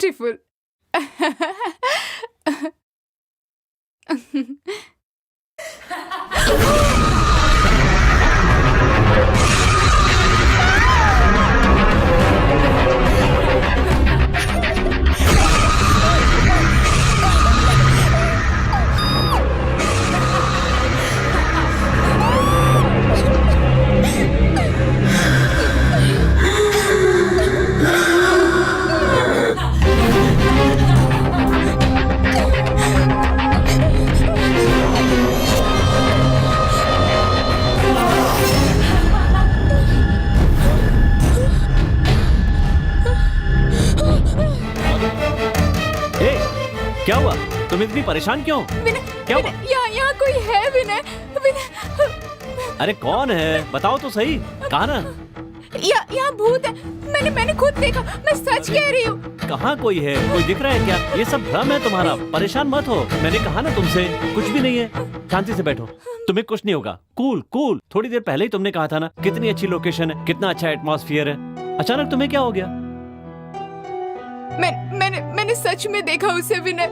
Beautiful. क्या हुआ? तुम इतनी परेशान क्यों? क्या हुआ? यहाँ कोई है विनय? विनय। अरे कौन है? बताओ तो सही। कहाँ ना? यहाँ भूत है। मैंने खुद देखा। मैं सच कह रही हूँ। कहाँ कोई है? कोई दिख रहा है क्या? ये सब भ्रम है तुम्हारा। परेशान मत हो। मैंने कहा ना तुमसे, कुछ भी नहीं है। शांति से बैठो, तुम्हें कुछ नहीं होगा। Cool cool. थोड़ी देर पहले ही तुमने कहा था ना, कितनी अच्छी लोकेशन है, कितना अच्छा एटमॉस्फेयर है। अचानक तुम्हें क्या हो गया? मैंने सच में देखा उसे विनय।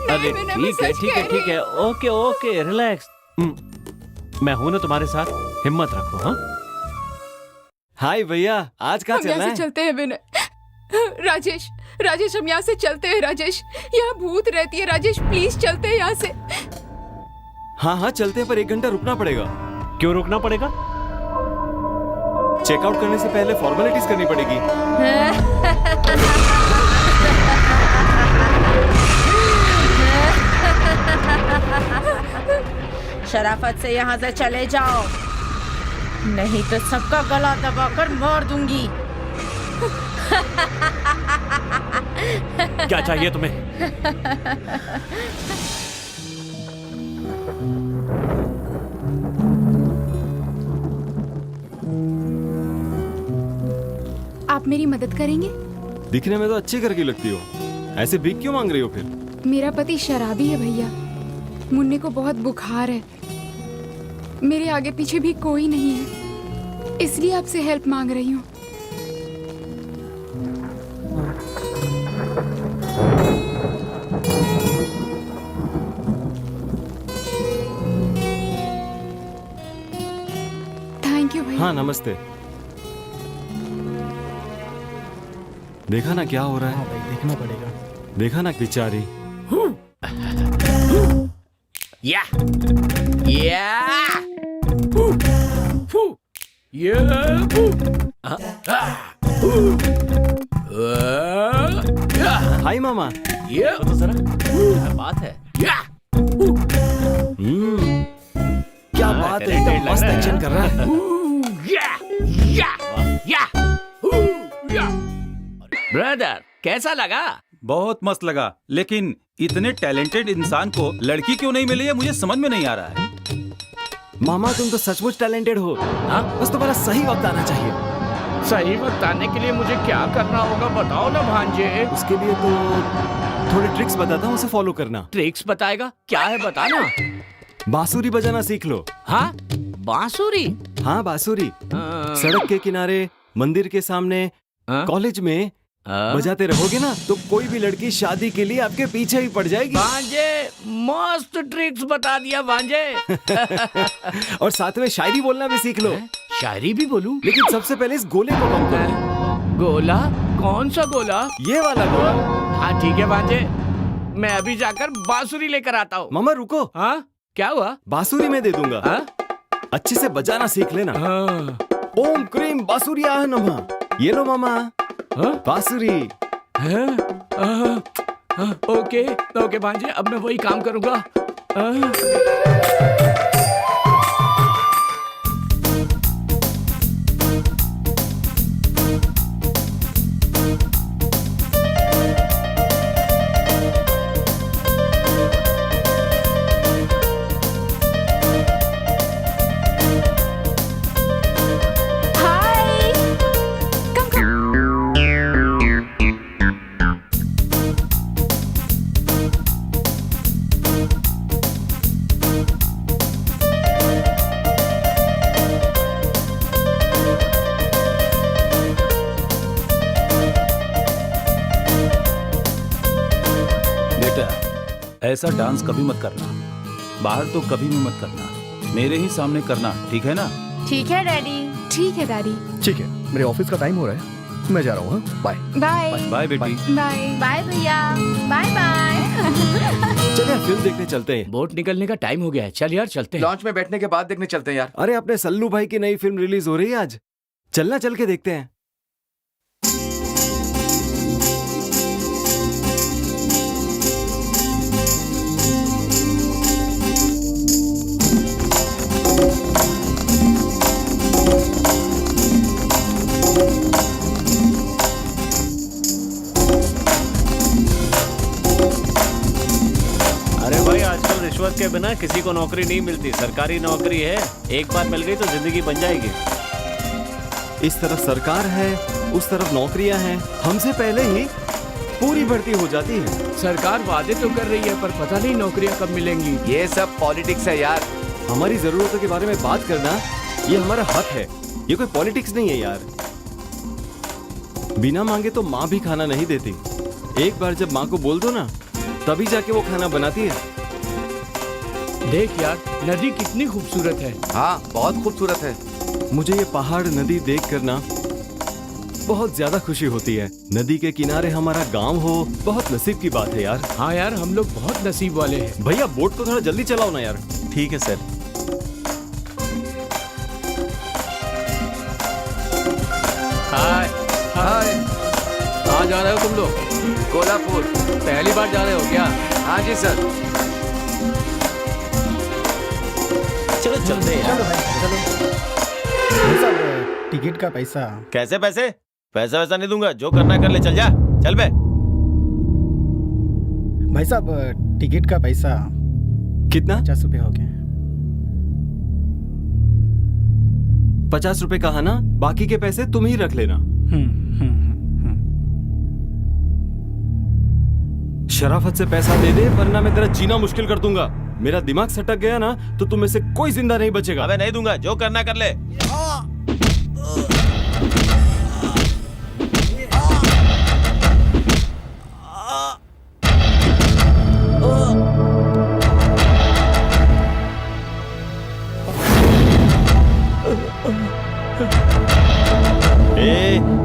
अरे ठीक है। Okay relax. मैं हूं ना तुम्हारे साथ, हिम्मत रखो। हाँ हाय भैया, आज कहाँ चलना है? हम यहाँ से चलते हैं विनय। राजेश हम यहाँ से चलते हैं। राजेश, यहाँ भूत रहती है। राजेश प्लीज चलते हैं यहाँ से। हाँ चलते हैं, पर 1 घंटा रुकना पड़ेगा। क्यों रुकना पड़ेगा? चेकआउट करने से पहले फॉर्मेलिटीज करनी पड़ेगी। शराफत से यहाँ से चले जाओ, नहीं तो सबका गला दबाकर मार दूंगी। क्या चाहिए तुम्हें? आप मेरी मदद करेंगे? दिखने में तो अच्छी घर की लगती हो, ऐसे भीख क्यों मांग रही हो फिर? मेरा पति शराबी है भैया। मुन्ने को बहुत बुखार है। मेरे आगे पीछे भी कोई नहीं है, इसलिए आपसे हेल्प मांग रही हूँ। थैंक यू भैया। हाँ नमस्ते। देखा ना क्या हो रहा है? भाई देखना पड़ेगा। देखा ना बेचारी। या हाय मामा। ये तो जरा क्या बात है? क्या बात है, एकदम मस्त एक्शन कर रहा है। ब्रदर कैसा लगा? बहुत मस्त लगा, लेकिन इतने टैलेंटेड इंसान को लड़की क्यों नहीं मिली है मुझे समझ में नहीं आ रहा है। मामा तुम तो सचमुच टैलेंटेड हो। हाँ? बस तुम्हारा सही वक्त आना चाहिए। सही वक्त आने के लिए मुझे क्या करना होगा बताओ ना भांजे। उसके लिए तो थोड़े ट्रिक्स बताता हूँ, उसे फॉलो करना। ट्रिक्स बताएगा? क्या है बताना। बांसुरी बजाना सीख लो। हाँ बांसुरी? हाँ बांसुरी। सड़क के किनारे, मंदिर के सामने, कॉलेज में बजाते रहोगे ना तो कोई भी लड़की शादी के लिए आपके पीछे ही पड़ जाएगी। भांजे मस्त ट्रिक्स बता दिया भांजे। और साथ में शायरी बोलना भी सीख लो। शायरी भी बोलूं? लेकिन सबसे पहले इस गोले को कम करो। गोला? कौन सा गोला? ये वाला गोला। हाँ ठीक है भांजे, मैं अभी जाकर बांसुरी लेकर आता हूँ। मामा रुको। हाँ क्या हुआ? बांसुरी में दे दूंगा। हाँ? अच्छे से बजाना सीख लेना। हाँ। ओम क्रीम बांसुरियाह नमः। ये लो मामा। हाँ? बांसुरी। ओके ओके भांजे, अब मैं वही काम करूंगा। ऐसा डांस कभी मत करना, बाहर तो कभी भी मत करना, मेरे ही सामने करना, ठीक है ना? ठीक है डैडी। ठीक है डैडी। ठीक है, मेरे ऑफिस का टाइम हो रहा है, मैं जा रहा हूँ। हाँ, बाय। बाय बाय बेटी। बाय। बाय भैया। Bye bye. चले यार, फिल्म देखने चलते हैं। बोट निकलने का टाइम हो गया है, चल यार चलते हैं। लॉन्च में बैठने के बाद देखने चलते हैं यार। अरे अपने सल्लू भाई की नई फिल्म रिलीज हो रही है आज, चलना, चल के देखते हैं। अरे भाई आजकल रिश्वत के बिना किसी को नौकरी नहीं मिलती। सरकारी नौकरी है, एक बार मिल गई तो जिंदगी बन जाएगी। इस तरफ सरकार है, उस तरफ नौकरियां हैं, हमसे पहले ही पूरी भर्ती हो जाती है। सरकार वादे तो कर रही है पर पता नहीं नौकरियां कब मिलेंगी। ये सब पॉलिटिक्स है यार। हमारी जरूरतों के बारे में बात करना ये हमारा हक है, ये कोई पॉलिटिक्स नहीं है यार। बिना मांगे तो माँ भी खाना नहीं देती, एक बार जब माँ को बोल दो ना तभी जाके वो खाना बनाती है। देख यार, नदी कितनी खूबसूरत है। हाँ, बहुत खूबसूरत है। मुझे ये पहाड़ नदी देख कर ना बहुत ज्यादा खुशी होती है। नदी के किनारे हमारा गांव हो, बहुत नसीब की बात है यार। हाँ यार, हम लोग बहुत नसीब वाले हैं। भैया बोट को थोड़ा जल्दी चलाओ ना यार। ठीक है सर। हाय हाय, कहाँ जा रहे हो तुम लोग? कोल्हापुर। पहली बार जा रहे हो क्या? हाँ जी सर। चलो चलते हैं यार। टिकट का पैसा। कैसे पैसे? पैसा वैसा नहीं दूंगा, जो करना कर ले, चल जा, चल बे। भाई साहब टिकट का पैसा कितना? 50 रुपये हो गए। 50 रुपए कहा ना, बाकी के पैसे तुम ही रख लेना। शराफत से पैसा दे दे वरना मैं तेरा जीना मुश्किल कर दूंगा। मेरा दिमाग सटक गया ना तो तुम में से कोई जिंदा नहीं बचेगा। अबे नहीं दूंगा, जो करना कर ले।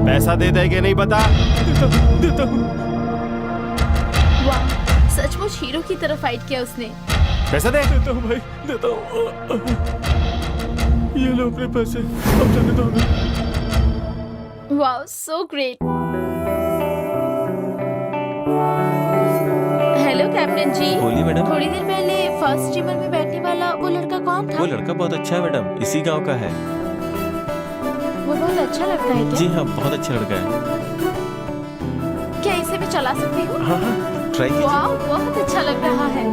पैसा दे देगे नहीं पता? देता हूँ। वाह, सचमुच हीरो की तरह फाइट किया उसने। पैसा दे। देता हूँ भाई, देता हूँ। ये लो अपने पैसे, अब जाने दो हमें। वाह, सो ग्रेट। हेलो कैप्टन जी। बोलिए मैडम। थोड़ी देर पहले फर्स्ट स्टीमर में बैठने वाला वो लड़का कौन था? वो लड़का बहुत अच्छा है मैडम, इसी गांव का है। वो बहुत अच्छा लगता है क्या? जी हाँ, बहुत अच्छा लड़का है। क्या इसे भी चला सकती हूँ? हाँ हाँ, ट्राई कीजिए। वाह, बहुत अच्छा लग रहा है।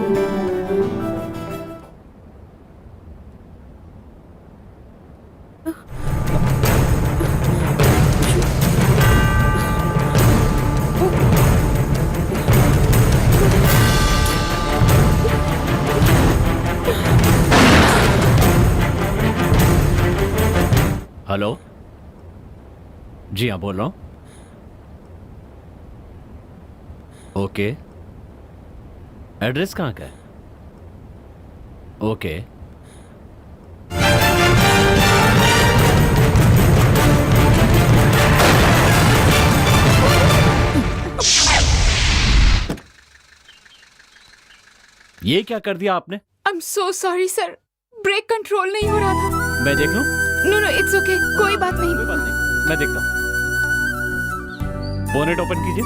हेलो, जी हाँ बोल रहा हूँ। ओके, एड्रेस कहाँ का है? ओके, ये क्या कर दिया आपने? I am so sorry sir, brake control नहीं हो रहा था। मैं देख लूं? नो नो इट्स ओके, कोई बात नहीं। कोई बात नहीं, मैं देखता हूँ। बोनेट ओपन कीजिए।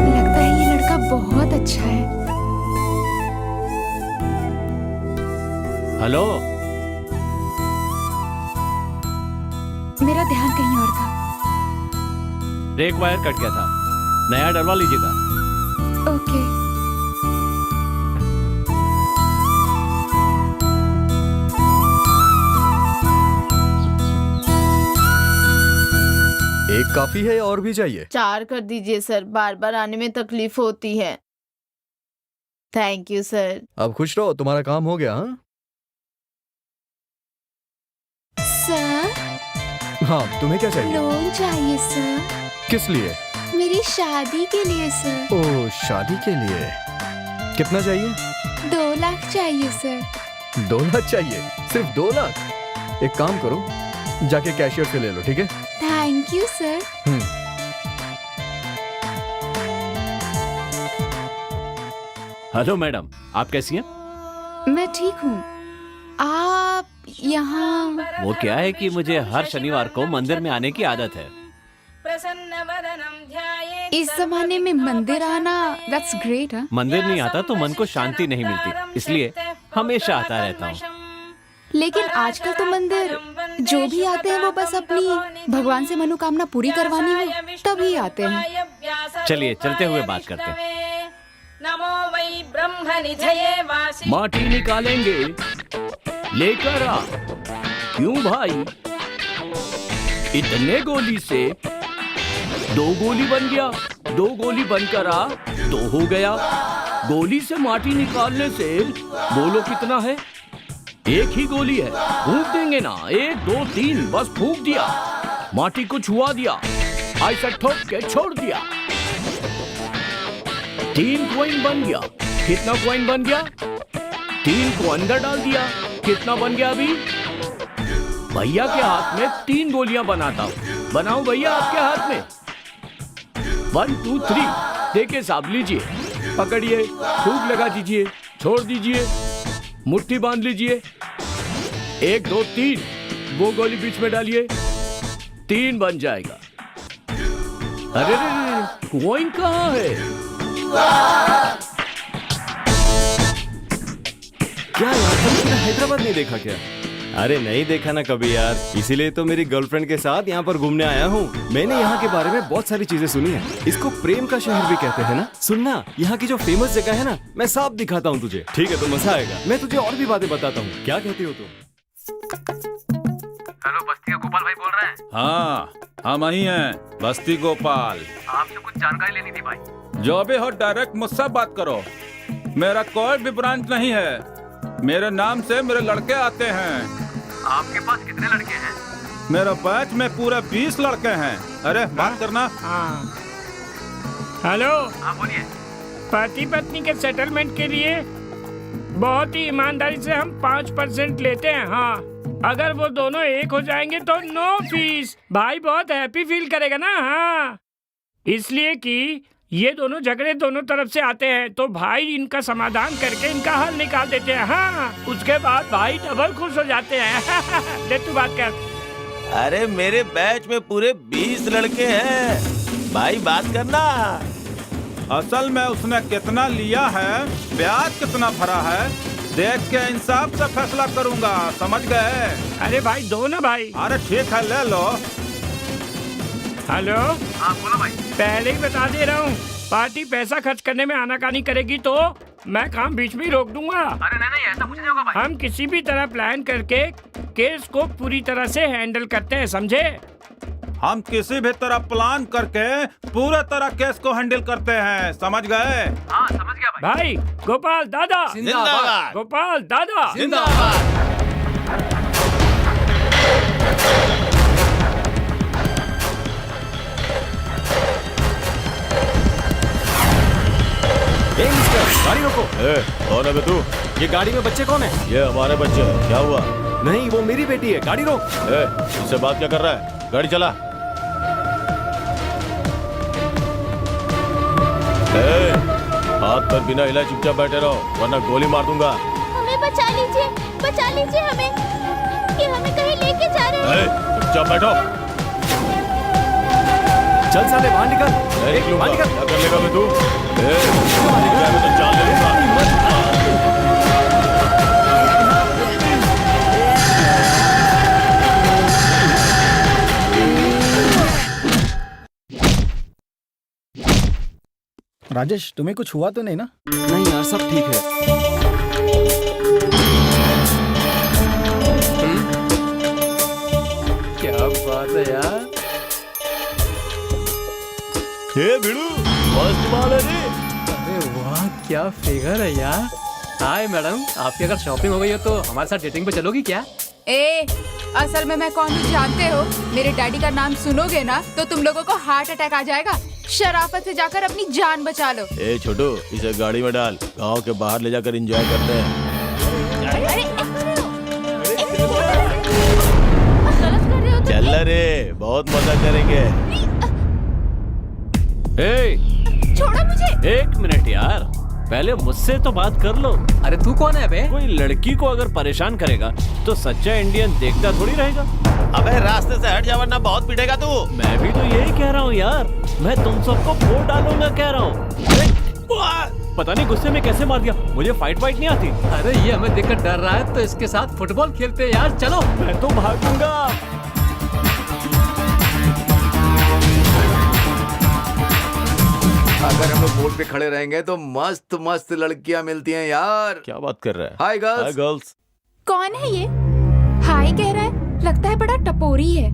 लगता है ये लड़का बहुत अच्छा है। हेलो, मेरा ध्यान कहीं और था। ब्रेक वायर कट गया था, नया डलवा लीजिएगा। ओके। एक काफी है या और भी चाहिए? 4 कर दीजिए सर, बार बार आने में तकलीफ होती है। Thank you sir. अब खुश रहो, तुम्हारा काम हो गया। हाँ सर हाँ, तुम्हें क्या चाहिए? लोन चाहिए सर, किस लिए? मेरी शादी के लिए सर। ओह, शादी के लिए। कितना चाहिए? 2 लाख चाहिए सर। 2 लाख चाहिए? सिर्फ 2 लाख? एक काम करो, जाके कैशियर से ले लो, ठीक है? Thank you sir. Hello madam, आप कैसी हैं? मैं ठीक हूँ। आप यहाँ? वो क्या है कि मुझे हर शनिवार को मंदिर में आने की आदत है। इस जमाने में मंदिर आना, दैट्स ग्रेट। मंदिर नहीं आता तो मन को शांति नहीं मिलती, इसलिए हमेशा आता रहता हूँ। लेकिन आजकल तो मंदिर जो भी आते हैं वो बस अपनी भगवान से मनोकामना पूरी करवानी हो तभी आते हैं। चलिए चलते हुए बात करते हैं। नमो वै ब्रह्म निधये वासी। माटी निकालेंगे, लेकर आ। क्यों भाई? इतने गोली से 2 गोली बन गया, 2 गोली बनकर आ 2 हो गया। गोली से माटी निकालने से बोलो कितना है? 1 ही गोली है, फूंक देंगे ना। 1 2 3 बस फूंक दिया, माटी को छुआ दिया, ऐसा ठोक के छोड़ दिया। 3 कॉइन बन गया। कितना कॉइन बन गया? 3 को अंदर डाल दिया, कितना बन गया अभी? भैया के हाथ में 3 गोलियां बनाता हूं। बनाओ भैया आपके हाथ में। 1 2 3 देखिए साहब, लीजिए, पकड़िए, फूंक लगा दीजिए, छोड़ दीजिए, मुट्ठी बांध लीजिए। 1 2 3 वो गोली बीच में डालिए, 3 बन जाएगा। अरे कॉइन कहाँ है? क्या यार, तुमने हैदराबाद नहीं देखा क्या? अरे नहीं देखा ना कभी यार, इसीलिए तो मेरी गर्लफ्रेंड के साथ यहाँ पर घूमने आया हूँ। मैंने यहाँ के बारे में बहुत सारी चीजें सुनी है। इसको प्रेम का शहर भी कहते हैं ना। सुनना, यहाँ की जो फेमस जगह है ना, मैं सब दिखाता हूँ तुझे, ठीक है? तो मजा आएगा। मैं तुझे और भी बातें बताता हूँ, क्या कहती हो तुम? हेलो, बस्ती का गोपाल भाई बोल रहे हैं? हाँ, हम ही हैं, बस्ती गोपाल। आपसे कुछ जानकारी लेनी थी भाई। जो भी हो डायरेक्ट मुझसे बात करो। मेरा कोई भी ब्रांच नहीं है, मेरे नाम से मेरे लड़के आते हैं। आपके पास कितने लड़के हैं? मेरे बैच में पूरे 20 लड़के हैं। अरे बात करना। हेलो, हाँ बोलिए। पति पत्नी के सेटलमेंट के लिए बहुत ही ईमानदारी से हम 5% लेते हैं। हाँ, अगर वो दोनों एक हो जाएंगे तो नो फीस। भाई बहुत हैप्पी फील करेगा ना। हाँ, इसलिए कि ये दोनों झगड़े दोनों तरफ से आते हैं, तो भाई इनका समाधान करके इनका हल निकाल देते हैं। हाँ, उसके बाद भाई डबल खुश हो जाते हैं। ले तू बात कर। अरे मेरे बैच में पूरे 20 लड़के हैं, भाई बात करना। असल में उसने कितना लिया है, ब्याज कितना भरा है, देख के इंसाफ से फैसला करूंगा, समझ गए? अरे भाई दो ना भाई। अरे ठीक है, ले लो। हेलो, हाँ बोलो भाई। पहले ही बता दे रहा हूँ, पार्टी पैसा खर्च करने में आनाकानी करेगी तो मैं काम बीच में ही रोक दूंगा। अरे नहीं, ऐसा कुछ नहीं होगा भाई। हम किसी भी तरह प्लान करके केस को पूरी तरह से हैंडल करते हैं, समझे? हम किसी भी तरह प्लान करके पूरे तरह केस को हैंडल करते हैं, समझ गए? हाँ समझ गया भाई। भाई गोपाल दादा जिंदाबाद। गोपाल दादा जिंदाबाद। गाड़ी रोको। कौन है बे तू? ये गाड़ी में बच्चे कौन है? ये हमारे बच्चे हैं। क्या हुआ? नहीं, वो मेरी बेटी है। गाड़ी रोक। इससे बात क्या कर रहा है? गाड़ी चला। हाथ पर बिना हिलाए चुपचाप बैठे रहो, वरना गोली मार दूंगा। हमें बचा लीजिए हमें, ये हमें कहीं लेके जा रहे हैं। चुपचाप बैठो। चल साले, बाहर निकल। देख लूंगा बाहर निकल। क्या कर लेगा बे तू? मैं तो जान ले लूंगा। राजेश, तुम्हें कुछ हुआ तो नहीं ना? नहीं यार, सब ठीक है। क्या बात है यार। हे भिड़ू, मस्त माल है रे। अरे वाह, क्या फिगर है यार। हाय मैडम, आपकी अगर शॉपिंग हो गई हो तो हमारे साथ डेटिंग पे चलोगी क्या? ए, असल में मैं कौन हूँ जानते हो? मेरे डैडी का नाम सुनोगे ना तो तुम लोगों को हार्ट अटैक आ जाएगा। शराफत से जाकर अपनी जान बचा लो। ए छोटू, इसे गाड़ी में डाल, गांव के बाहर ले जाकर एंजॉय करते हैं। चल रे, बहुत मजा करेंगे। छोड़ो मुझे। एक मिनट यार, पहले मुझसे तो बात कर लो। अरे तू कौन है बे? कोई लड़की को अगर परेशान करेगा तो सच्चा इंडियन देखता थोड़ी रहेगा। अबे रास्ते से हट जा वरना बहुत पीटेगा तू। मैं भी तो यही कह रहा हूँ यार, मैं तुम सबको फोड़ डालूंगा कह रहा हूँ। पता नहीं गुस्से में कैसे मार दिया, मुझे फाइट नहीं आती। अरे ये हमें देखकर डर रहा है तो इसके साथ फुटबॉल खेलते हैं यार, चलो। मैं तो भागूंगा। अगर हम लोग बोर्ड पे खड़े रहेंगे तो मस्त मस्त लड़कियां मिलती हैं यार। क्या बात कर रहा है? Hi girls. Hi girls. कौन है ये? हाय कह रहा है, लगता है बड़ा टपोरी है।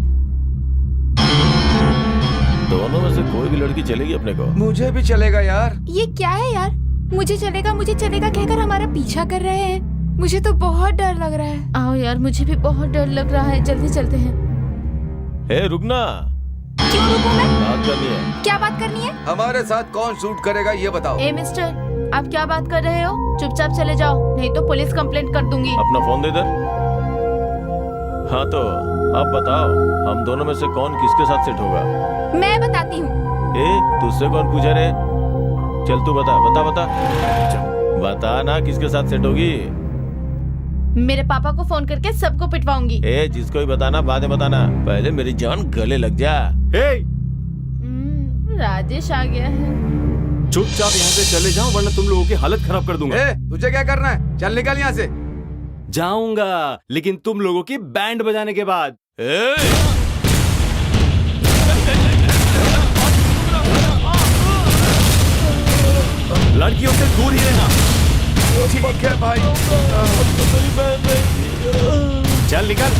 दोनों में से कोई भी लड़की चलेगी अपने को? मुझे भी चलेगा यार। ये क्या है यार, मुझे चलेगा कहकर हमारा पीछा कर रहे हैं। मुझे तो बहुत डर लग रहा है। आओ यार, मुझे भी बहुत डर लग रहा है, जल्दी चलते हैं। ए रुकना। क्यों रुकूं मैं? बात करनी है। क्या बात करनी है? हमारे साथ कौन शूट करेगा ये बताओ। ए मिस्टर, आप क्या बात कर रहे हो? चुपचाप चले जाओ, नहीं तो पुलिस कंप्लेंट कर दूंगी। अपना फोन दे इधर। हाँ तो अब बताओ, हम दोनों में से कौन किसके साथ सेट होगा? मैं बताती हूँ। ए तुझसे कौन पूछा रे? चल तू बता बता बता बता ना, किसके साथ सेट होगी? मेरे पापा को फोन करके सबको पिटवाऊंगी। ए जिसको भी बताना बाद में बताना, पहले मेरी जान गले लग जा। राजेश आ गया है। चुपचाप यहाँ से चले जाओ वरना तुम लोगों की हालत खराब कर दूंगा। तुझे क्या करना है? चल निकल यहाँ से। जाऊंगा लेकिन तुम लोगों की बैंड बजाने के बाद। लड़कियों से दूर ही रहना। ठीक है भाई। चल निकल।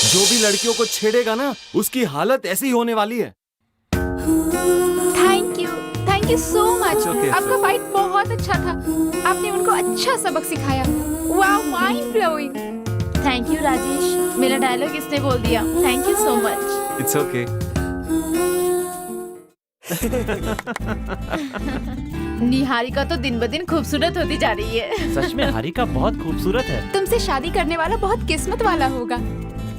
जो भी लड़कियों को छेड़ेगा ना उसकी हालत ऐसी ही होने वाली है। Thank you so much. आपका फाइट बहुत अच्छा था, आपने उनको अच्छा सबक सिखाया। Wow, mind blowing. Thank you Rajesh, मेरा डायलॉग इसने बोल दिया। Thank you so much. It's okay. Niharika तो दिन ब दिन खूबसूरत होती जा रही है। सच में हारिका बहुत खूबसूरत है। तुमसे शादी करने वाला बहुत किस्मत वाला होगा।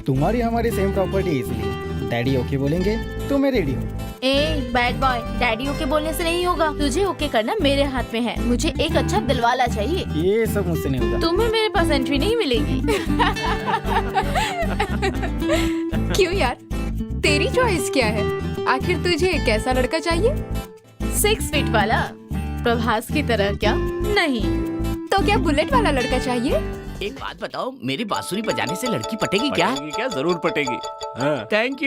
तुम्हारी हमारी सेम प्रॉपर्टी, इसलिए डैडी ओके बोलेंगे तो मैं रेडी हूँ। A bad boy, daddy okay बोलने से नहीं होगा, तुझे ओके करना मेरे हाथ में है। मुझे एक अच्छा दिलवाला चाहिए। ये सब मुझसे नहीं होगा। तुम्हें मेरे पास एंट्री नहीं मिलेगी। क्यों यार, तेरी चॉइस क्या है? आखिर तुझे कैसा लड़का चाहिए? 6 फीट वाला, प्रभास की तरह क्या? नहीं तो क्या बुलेट वाला लड़का चाहिए? एक बात बताओ, मेरी बांसुरी बजाने से लड़की पटेगी क्या? क्या जरूर पटेगी। Thank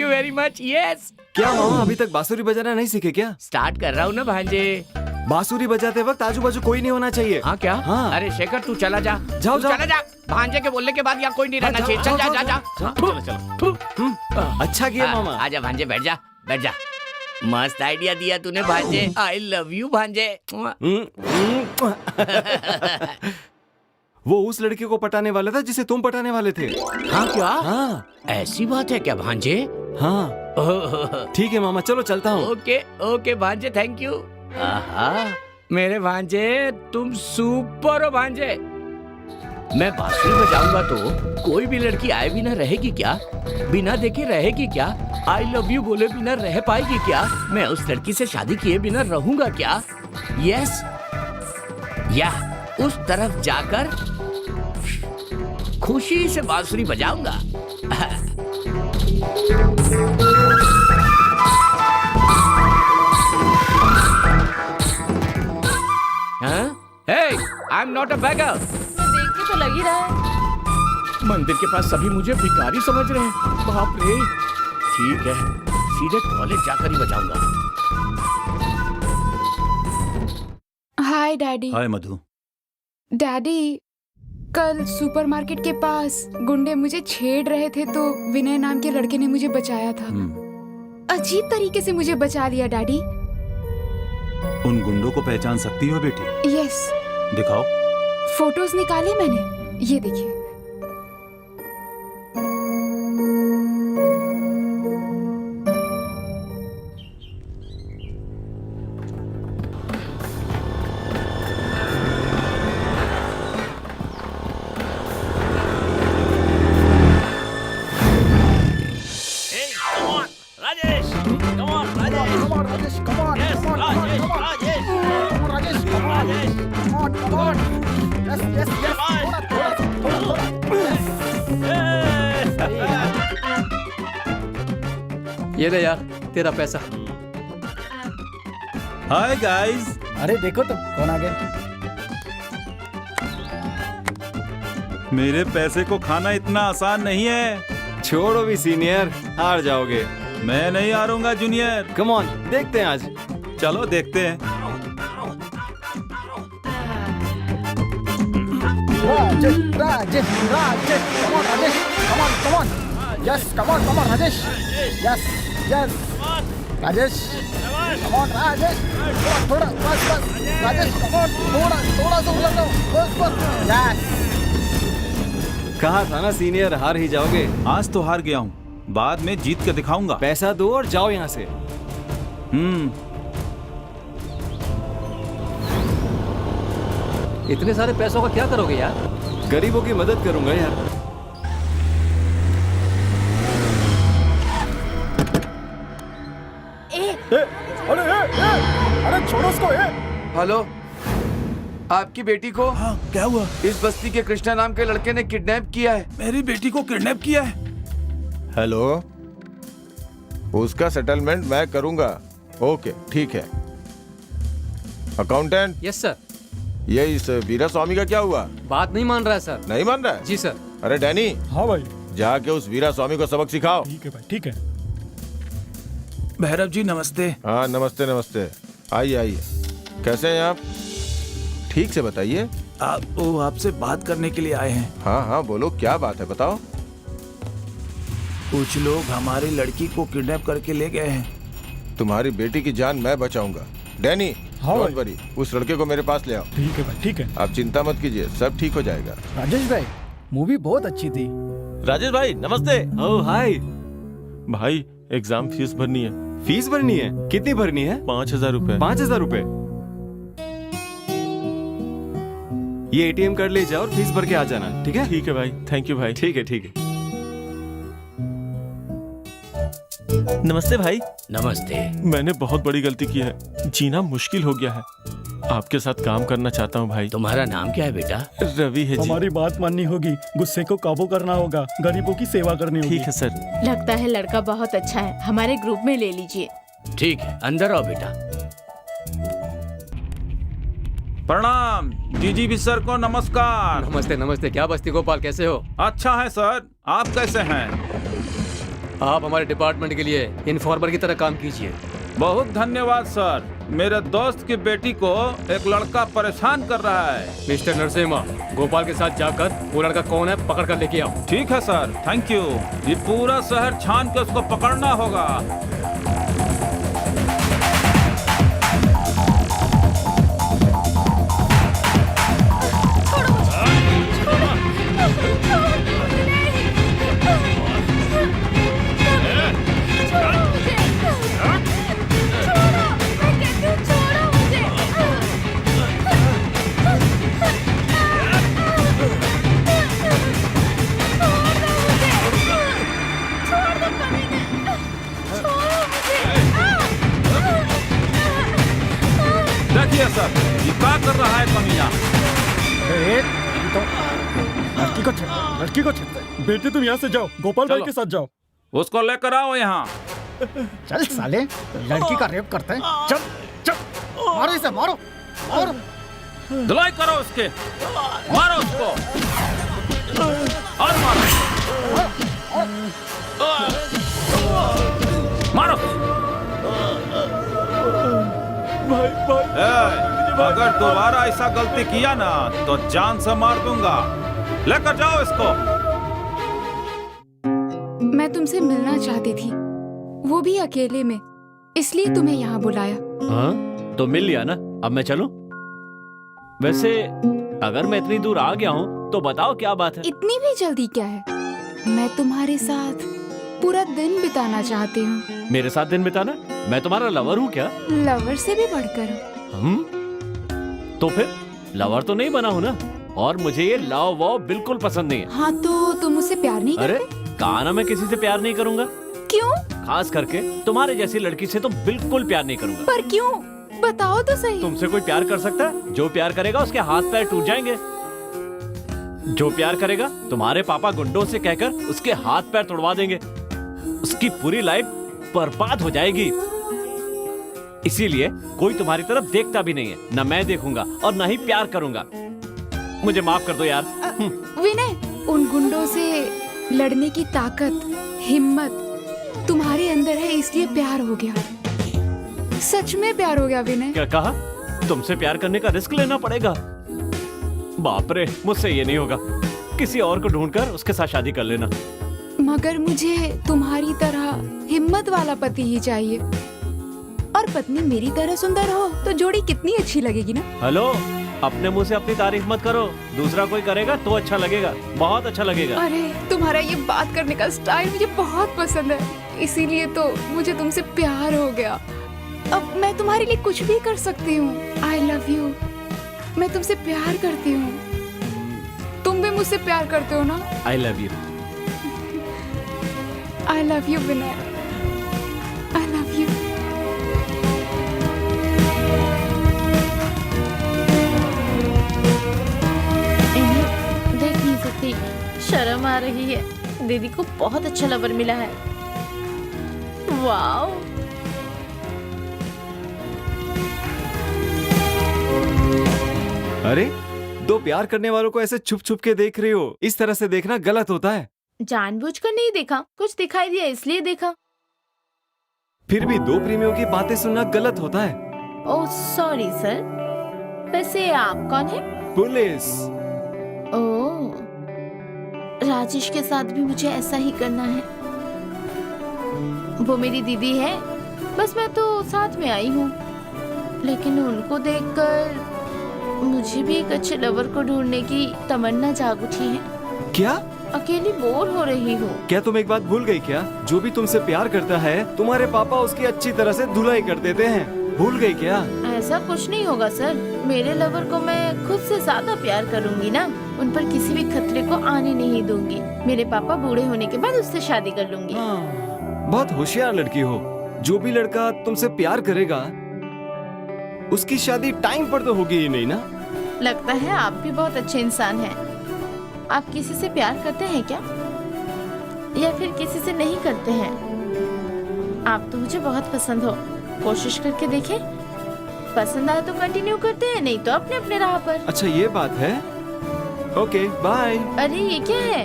you very much. Yes. क्या मामा अभी तक बांसुरी बजाना नहीं सीखे क्या? स्टार्ट कर रहा हूँ ना भांजे। बांसुरी बजाते वक्त आजू बाजू कोई नहीं होना चाहिए। हाँ क्या? हाँ। अरे शेखर तू चला जा। जाओ चला जा। भांजे के बोलने के बाद यहाँ कोई नहीं रहना चाहिए। चल जा जा जा। चलो। अच्छा किया मामा। आजा भांजे, बैठ जा बैठ जा। मस्त आइडिया दिया तूने भांजे। आई लव यू भांजे। वो उस लड़के को पटाने वाला था जिसे तुम पटाने वाले थे। हाँ क्या? हाँ। ऐसी बात है क्या भांजे? हाँ। ठीक है मामा, चलो चलता हूँ। ओके ओके भांजे, थैंक यू। आहा, मेरे भांजे तुम सुपर हो भांजे। मैं बांसुरी बजाऊंगा तो कोई भी लड़की आए बिना रहेगी क्या? बिना देखे रहेगी क्या? आई लव यू बोले बिना रह पाएगी क्या? मैं उस लड़की से शादी किए बिना रहूंगा क्या? यस, या उस तरफ जाकर खुशी से बांसुरी बजाऊंगा। Hey, I'm not a beggar. देख के तो लग ही रहा है। मंदिर के पास सभी मुझे भिखारी समझ रहे हैं। बाप रे। ठीक है, सीधे कॉलेज जाकर ही बजाऊंगा। Hi daddy. Hi Madhu. Daddy, कल सुपरमार्केट के पास गुंडे मुझे छेड़ रहे थे तो विनय नाम के लड़के ने मुझे बचाया था। अजीब तरीके से मुझे बचा लिया डैडी। उन गुंडों को पहचान सकती हो बेटी? यस। दिखाओ। फोटोज निकाले मैंने। ये देखिए। ये ले यार तेरा पैसा। Hi guys. अरे देखो तो कौन आ गया। मेरे पैसे को खाना इतना आसान नहीं है। छोड़ो भी सीनियर, हार जाओगे। मैं नहीं हारूंगा जूनियर। कम ऑन, देखते हैं आज। चलो देखते हैं। Rajesh, Rajesh, Rajesh, come on, Rajesh, come on, yes, come on, Rajesh, yes, Rajesh, come on, Rajesh, थोड़ा, बस, राजेश, come on, थोड़ा सा उलट दो, बस, yes। कहा था ना सीनियर, हार ही जाओगे। आज तो हार गया हूँ, बाद में जीत के दिखाऊंगा। पैसा दो और जाओ यहाँ से। इतने सारे पैसों का क्या करोगे यार? गरीबों की मदद करूंगा यार। अरे छोड़ो उसको। हेलो, आपकी बेटी को क्या हुआ? इस बस्ती के कृष्णा नाम के लड़के ने किडनैप किया है। मेरी बेटी को किडनैप किया है? हेलो, उसका सेटलमेंट मैं करूंगा। ओके ठीक है। अकाउंटेंट। Yes sir. ये इस वीरा स्वामी का क्या हुआ? बात नहीं मान रहा है सर। नहीं मान रहा है? जी सर। अरे डैनी। हाँ भाई। जाके उस वीरा स्वामी को सबक सिखाओ। ठीक है भाई, ठीक है। भैरव जी नमस्ते। हाँ नमस्ते नमस्ते। आइए आइए। कैसे हैं आप? ठीक से बताइए। वो आपसे बात करने के लिए आए हैं। हाँ हाँ बोलो, क्या बात है बताओ। कुछ लोग हमारी लड़की को किडनैप करके ले गए हैं। तुम्हारी बेटी की जान मैं बचाऊंगा। डैनी, डोंट वरी, उस लड़के को मेरे पास ले आओ। ठीक है भाई, ठीक है। आप चिंता मत कीजिए, सब ठीक हो जाएगा। राजेश भाई, मूवी बहुत अच्छी थी। राजेश भाई नमस्ते। ओह हाय। भाई एग्जाम फीस भरनी है। फीस भरनी है? कितनी भरनी है? 5,000 रुपए। 5,000 रुपए? ये एटीएम कार्ड ले जाओ और फीस भर के आ जाना, ठीक है? ठीक है भाई, थैंक यू भाई। ठीक है ठीक है। नमस्ते भाई। नमस्ते। मैंने बहुत बड़ी गलती की है, जीना मुश्किल हो गया है। आपके साथ काम करना चाहता हूँ भाई। तुम्हारा नाम क्या है बेटा? रवि है जी। हमारी बात माननी होगी, गुस्से को काबू करना होगा, गरीबों की सेवा करनी होगी। ठीक है सर। लगता है लड़का बहुत अच्छा है, हमारे ग्रुप में ले लीजिए। ठीक है, अंदर आओ बेटा। प्रणाम जीजी सर को नमस्कार। नमस्ते नमस्ते। क्या बस्ती गोपाल, कैसे हो? अच्छा है सर, आप कैसे हैं? आप हमारे डिपार्टमेंट के लिए इन्फॉर्मर की तरह काम कीजिए। बहुत धन्यवाद सर। मेरे दोस्त की बेटी को एक लड़का परेशान कर रहा है। मिस्टर नरसिम्हा, गोपाल के साथ जाकर वो लड़का कौन है पकड़ कर लेके आओ। ठीक है सर, थैंक यू। ये पूरा शहर छान के उसको पकड़ना होगा। देखिए सर, ये क्या कर रहा है कमीना? लड़की को बेटे तुम यहाँ से जाओ, गोपाल भाई के साथ जाओ। उसको लेकर आओ यहाँ। चल साले, लड़की का रेप करते हैं। चल चल, मारो इसे, मारो मारो। धुलाई करो उसके, मारो उसको और मारो, मारो। भाई भाई, अगर दोबारा ऐसा गलती किया ना तो जान से मार दूंगा। लेकर जाओ इसको। मैं तुमसे मिलना चाहती थी, वो भी अकेले में, इसलिए तुम्हें यहाँ बुलाया। हाँ तो मिल लिया ना, अब मैं चलूं? वैसे अगर मैं इतनी दूर आ गया हूँ तो बताओ क्या बात है? इतनी भी जल्दी क्या है? मैं तुम्हारे साथ पूरा दिन बिताना चाहती हूँ। मेरे साथ दिन बिताना? मैं तुम्हारा लवर हूँ क्या? लवर से भी बढ़कर। तो फिर लवर तो नहीं बना हूँ ना, और मुझे ये लव वव बिल्कुल पसंद नहीं है। हाँ तो तुम मुझसे प्यार नहीं करते? अरे कहा ना मैं किसी से प्यार नहीं करूँगा। क्यों? खास करके तुम्हारे जैसी लड़की से तो बिल्कुल प्यार नहीं करूँगा। पर क्यों? बताओ तो सही। तुमसे कोई प्यार कर सकता है? जो प्यार करेगा उसके हाथ पैर टूट जाएंगे। जो प्यार करेगा तुम्हारे पापा गुंडों से कहकर उसके हाथ पैर तोड़वा देंगे, उसकी पूरी लाइफ बर्बाद हो जाएगी। इसीलिए कोई तुम्हारी तरफ देखता भी नहीं है, ना मैं देखूंगा और ना ही प्यार करूंगा। मुझे माफ कर दो यार। विनय, उन गुंडों से लड़ने की ताकत, हिम्मत तुम्हारे अंदर है, इसलिए प्यार हो गया। सच में प्यार हो गया विनय। क्या कहा? तुमसे प्यार करने का रिस्क लेना पड़ेगा? बाप रे, मुझसे ये नहीं होगा। किसी और को ढूंढकर उसके साथ शादी कर लेना। मगर मुझे तुम्हारी तरह हिम्मत वाला पति ही चाहिए, और पत्नी मेरी तरह सुंदर हो तो जोड़ी कितनी अच्छी लगेगी ना। हेलो, अपने मुंह से अपनी तारीफ मत करो, दूसरा कोई करेगा तो अच्छा लगेगा, बहुत अच्छा लगेगा। अरे तुम्हारा ये बात करने का स्टाइल मुझे बहुत पसंद है, इसीलिए तो मुझे तुमसे प्यार हो गया। अब मैं तुम्हारे लिए कुछ भी कर सकती हूँ। I love you. मैं तुमसे प्यार करती हूँ। तुम भी मुझसे प्यार करते हो ना? I love you. I love you Vinay. I love you. इन्हें देख नहीं सकती, शर्म आ रही है। दीदी को बहुत अच्छा लवर मिला है। वाओ। अरे, दो प्यार करने वालों को ऐसे छुप छुप के देख रही हो, इस तरह से देखना गलत होता है। जानबूझकर नहीं देखा, कुछ दिखाई दिया इसलिए देखा। फिर भी दो प्रेमियों की बातें सुनना गलत होता है। Oh sorry sir. वैसे आप कौन है? पुलिस। ओह, राजेश के साथ भी मुझे ऐसा ही करना है। वो मेरी दीदी है, बस मैं तो साथ में आई हूँ। लेकिन उनको देखकर मुझे भी एक अच्छे लवर को ढूंढने की तमन्ना जाग उठी है। क्या? अकेली बोर हो रही हूँ। क्या तुम एक बात भूल गई क्या? जो भी तुमसे प्यार करता है तुम्हारे पापा उसकी अच्छी तरह से धुलाई कर देते हैं। भूल गई क्या? ऐसा कुछ नहीं होगा सर। मेरे लवर को मैं खुद से ज्यादा प्यार करूंगी ना, उन पर किसी भी खतरे को आने नहीं दूंगी। मेरे पापा बूढ़े होने के बाद उससे शादी कर लूंगी। बहुत होशियार लड़की हो। जो भी लड़का तुमसे प्यार करेगा उसकी शादी टाइम पर तो होगी ही नहीं ना। लगता है आप भी बहुत अच्छे इंसान हैं। आप किसी से प्यार करते हैं क्या, या फिर किसी से नहीं करते हैं? आप तो मुझे बहुत पसंद हो। कोशिश करके देखें, पसंद आए तो कंटिन्यू करते हैं, नहीं तो अपने अपने राह पर। अच्छा ये बात है। Okay bye. अरे ये क्या है?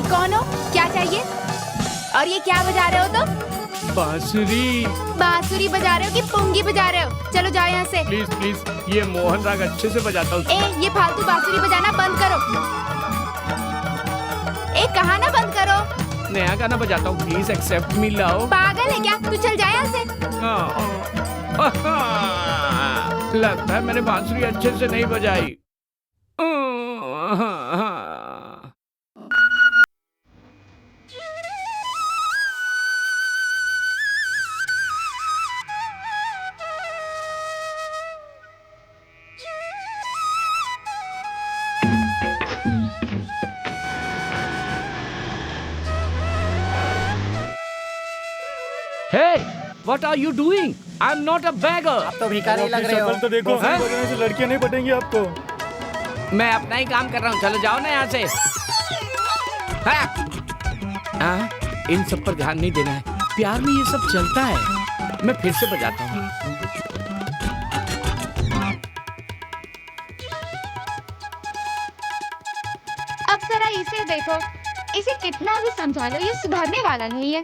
कौन हो? क्या चाहिए? और ये क्या बजा रहे हो तुम? बांसुरी। बांसुरी बजा रहे हो कि पुंगी बजा रहे हो? चलो जाओ यहाँ से। प्लीज प्लीज, ये मोहन राग अच्छे से बजाता हूँ। ये फालतू बांसुरी बजाना बंद करो। कहा ना बंद करो। नया गाना बजाता हूँ, प्लीज एक्सेप्ट मी लव। पागल है क्या? तू चल जाए यहाँ से। लगता है मैंने बांसुरी अच्छे से नहीं बजाई। Hey, what are you doing? I'm not a beggar. आप तो भिखारी लग रहे हो। तो देखो, से लड़कियां नहीं पटेंगी आपको। मैं अपना ही काम कर रहा हूँ, चलो जाओ ना यहाँ से। इन सब पर ध्यान नहीं देना है, प्यार में ये सब चलता है। मैं फिर से बजाता हूँ। अब जरा इसे देखो, इसे कितना भी समझा लो ये सुधरने वाला नहीं है।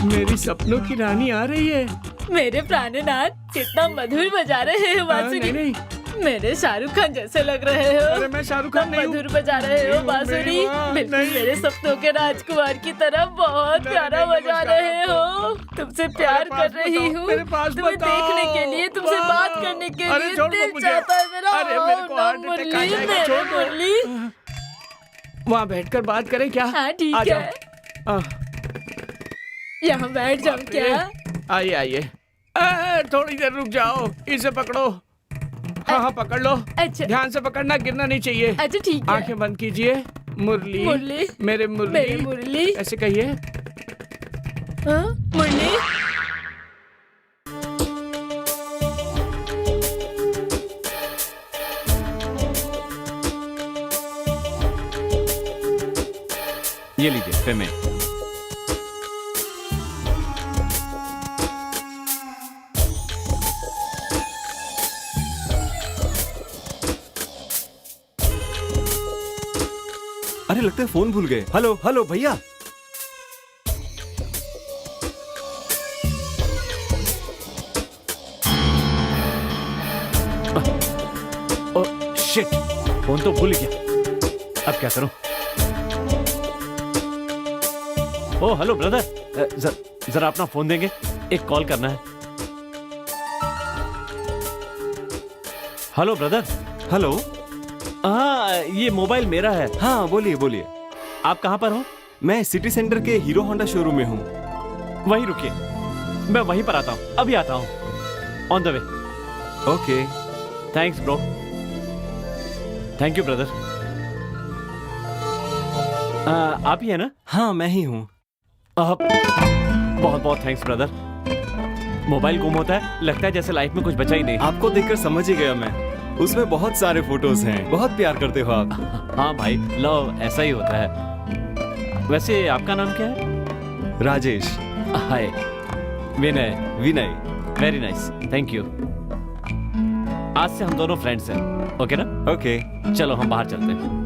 मेरी सपनों की रानी आ रही है। मेरे प्राणनाथ कितना मधुर बजा रहे हो बांसुरी। नहीं मेरे शाहरुख खान जैसे लग रहे हो। अरे मैं शाहरुख खान नहीं हूँ। मधुर बजा रहे हो बांसुरी, बिल्कुल मेरे सपनों के राजकुमार की तरह बहुत प्यारा बजा रहे हो। तुमसे प्यार कर रही हूँ, तुम्हें देखने के लिए, तुमसे बात करने के लिए दिल चाहता है मेरा। मेरे मुरली वहाँ बैठकर बात करें क्या? हाँ ठीक है, यहाँ बैठ जाओ क्या? आइए आइए, थोड़ी देर रुक जाओ, इसे पकड़ो। हाँ पकड़ लो। अच्छा ध्यान से पकड़ना, गिरना नहीं चाहिए। अच्छा ठीक है। आंखें बंद कीजिए। मुरली मुरली मेरे मुरली ऐसे कहिए। मुरली ये लीजिए पेमेंट। अरे लगता है फोन भूल गए। हेलो हेलो भैया। शिट, फोन तो भूल गया। अब क्या करूं? ओ हेलो ब्रदर, जरा अपना फोन देंगे, एक कॉल करना है। Hello brother. हेलो। हाँ ये मोबाइल मेरा है। हाँ बोलिए बोलिए। आप कहाँ पर हो? मैं सिटी सेंटर के हीरो होंडा शोरूम में हूँ। वहीं रुकिए, मैं वहीं पर आता हूँ, अभी आता हूँ। On the way. Okay thanks bro. Thank you brother. आप ही है ना? हाँ मैं ही हूँ। बहुत बहुत थैंक्स ब्रदर। मोबाइल गुम होता है, लगता है जैसे लाइफ में कुछ बचा ही नहीं। आपको देखकर समझ ही गया मैं, उसमें बहुत सारे फोटोज हैं। बहुत प्यार करते हो आप। हाँ भाई, लव ऐसा ही होता है। वैसे आपका नाम क्या है? Rajesh. Hi. Vinay. Vinay. Very nice, thank you. आज से हम दोनों फ्रेंड्स हैं, ओके ना? ओके चलो हम बाहर चलते हैं।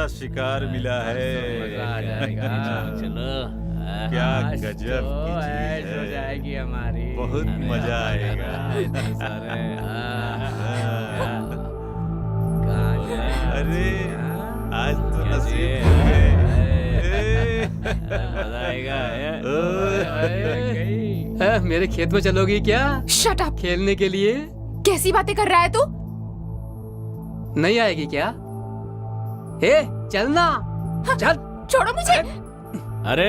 शिकार मिला है। चलो क्या गजब की चीज हो जाएगी हमारी। बहुत मजा आएगा। अरे आज तो नसीब मजा आएगा। मेरे खेत में चलोगी क्या? Shut up. खेलने के लिए? कैसी बातें कर रहा है तू? नहीं आएगी क्या? ए, चलना। चल। छोड़ो मुझे। अरे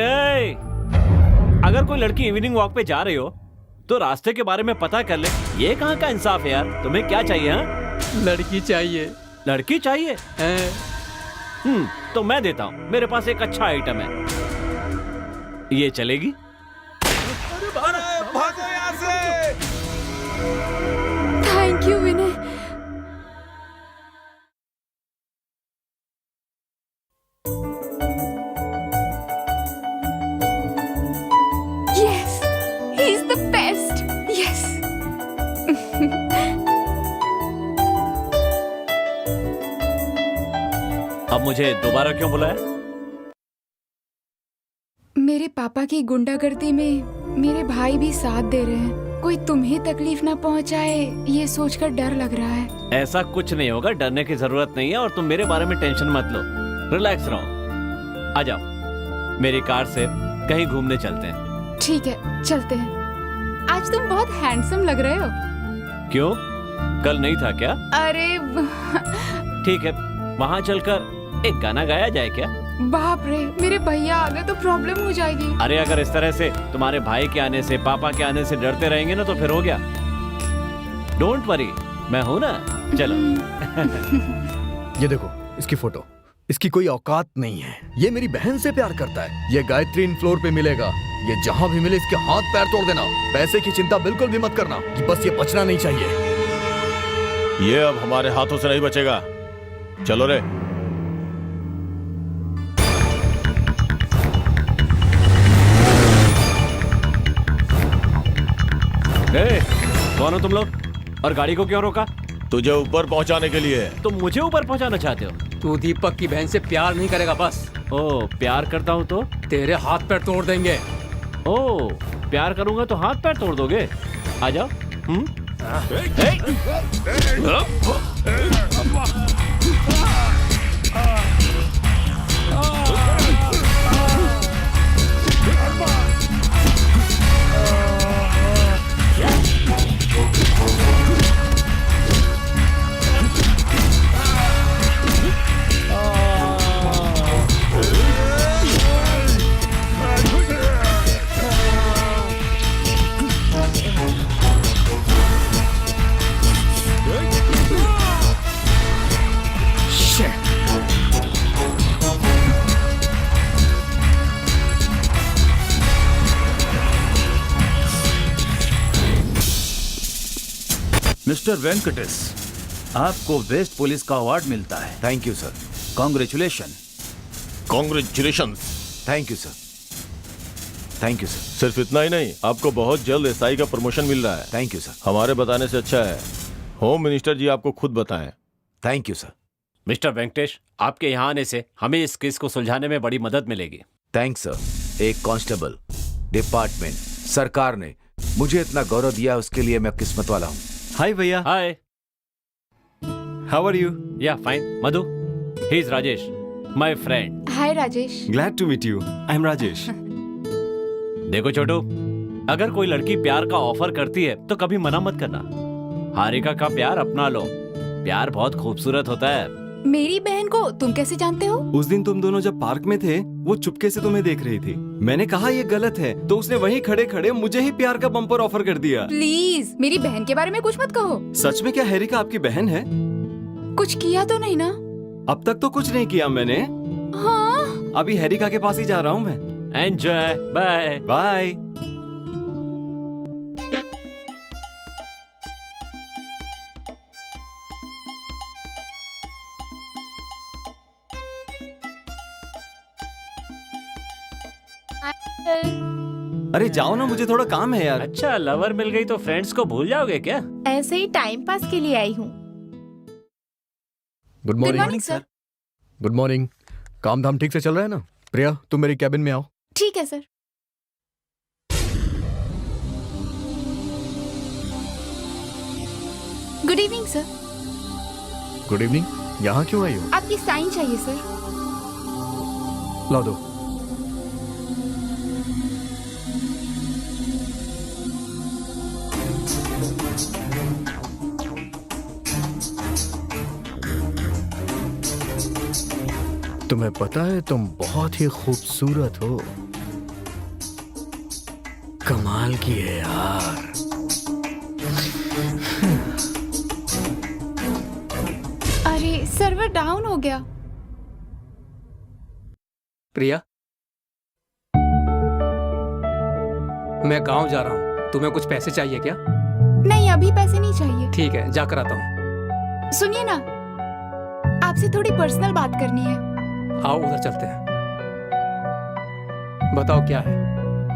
अगर कोई लड़की इवनिंग वॉक पे जा रही हो तो रास्ते के बारे में पता कर ले। ये कहाँ का इंसाफ है यार? तुम्हें क्या चाहिए? हाँ लड़की चाहिए। लड़की चाहिए? तो मैं देता हूँ, मेरे पास एक अच्छा आइटम है। ये चलेगी? भागो यहाँ से। Thank you Vinay. Yes, he's the best. Yes. अब मुझे दोबारा क्यों बुलाया? मेरे पापा की गुंडागर्दी में मेरे भाई भी साथ दे रहे हैं। कोई तुम्हें तकलीफ ना पहुंचाए, ये सोचकर डर लग रहा है। ऐसा कुछ नहीं होगा, डरने की जरूरत नहीं है। और तुम मेरे बारे में टेंशन मत लो, रिलैक्स रहो। आ जाओ, मेरी कार से कहीं घूमने चलते हैं। ठीक है, चलते हैं। आज तुम बहुत हैंडसम लग रहे हो। क्यों, कल नहीं था क्या? अरे ठीक है, वहाँ चलकर एक गाना गाया जाए क्या? बाप रे, मेरे भैया आ गए तो प्रॉब्लम हो जाएगी। अरे अगर इस तरह से तुम्हारे भाई के आने से, पापा के आने से डरते रहेंगे ना तो फिर हो गया। डोंट वरी, मैं हूं ना। चलो। ये देखो इसकी फोटो। इसकी कोई औकात नहीं है। ये मेरी बहन से प्यार करता है। ये गायत्री इन फ्लोर पे मिलेगा। ये जहां भी मिले इसके हाथ पैर तोड़ देना। पैसे की चिंता बिल्कुल भी मत करना, कि बस ये बचना नहीं चाहिए। ये अब हमारे हाथों से नहीं बचेगा। चलो रे। कौन हो तुम लोग और गाड़ी को क्यों रोका? तुझे ऊपर पहुंचाने के लिए। तुम मुझे ऊपर पहुंचाना चाहते हो? तू दीपक की बहन से प्यार नहीं करेगा बस। ओ, प्यार करता हूँ तो तेरे हाथ पैर तोड़ देंगे। ओ, प्यार करूंगा तो हाथ पैर तोड़ दोगे? आ जाओ। मिस्टर वेंकटेश, आपको वेस्ट पुलिस का अवार्ड मिलता है। Thank you sir. Congratulation. Congratulation. Thank you sir. Thank you sir. सिर्फ इतना ही नहीं, आपको बहुत जल्द एसआई का प्रमोशन मिल रहा है। Thank you sir. हमारे बताने से अच्छा है होम मिनिस्टर जी आपको खुद बताएं। Thank you sir. Mister Venkatesh, आपके यहाँ आने से हमें इस केस को सुलझाने में बड़ी मदद मिलेगी। Thanks sir. एक कांस्टेबल, डिपार्टमेंट, सरकार ने मुझे इतना गौरव दिया, उसके लिए मैं किस्मत वाला हूँ। हाय भैया। Hi. How are you? Yeah fine. Madhu, he is Rajesh, my friend. Hi Rajesh. Glad to meet you. I am Rajesh. देखो छोटू, अगर कोई लड़की प्यार का ऑफर करती है तो कभी मना मत करना। हारिका का प्यार अपना लो, प्यार बहुत खूबसूरत होता है। मेरी बहन को तुम कैसे जानते हो? उस दिन तुम दोनों जब पार्क में थे, वो चुपके से तुम्हें देख रही थी। मैंने कहा ये गलत है, तो उसने वहीं खड़े खड़े मुझे ही प्यार का बम्पर ऑफर कर दिया। प्लीज मेरी बहन के बारे में कुछ मत कहो। सच में क्या हैरिका आपकी बहन है? कुछ किया तो नहीं ना? अब तक तो कुछ नहीं किया मैंने। हाँ। अभी हैरिका के पास ही जा रहा हूँ मैं। एंजॉय। Bye bye. अरे जाओ ना, मुझे थोड़ा काम है यार। अच्छा, लवर मिल गई तो फ्रेंड्स को भूल जाओगे क्या? ऐसे ही टाइम पास के लिए आई हूँ। Good morning sir. Good morning. काम धाम ठीक से चल रहा है ना? प्रिया, तुम मेरी कैबिन में आओ। ठीक है sir. Good evening sir. Good evening. यहाँ क्यों आई हो? आपकी साइन चाहिए सर। ला दो। तुम्हें पता है तुम बहुत ही खूबसूरत हो। कमाल की है यार। अरे सर्वर डाउन हो गया। प्रिया, मैं गांव जा रहा हूँ, तुम्हें कुछ पैसे चाहिए क्या? नहीं, अभी पैसे नहीं चाहिए। ठीक है, जाकर आता हूँ। सुनिए ना, आपसे थोड़ी पर्सनल बात करनी है। आओ उधर चलते हैं। बताओ क्या है?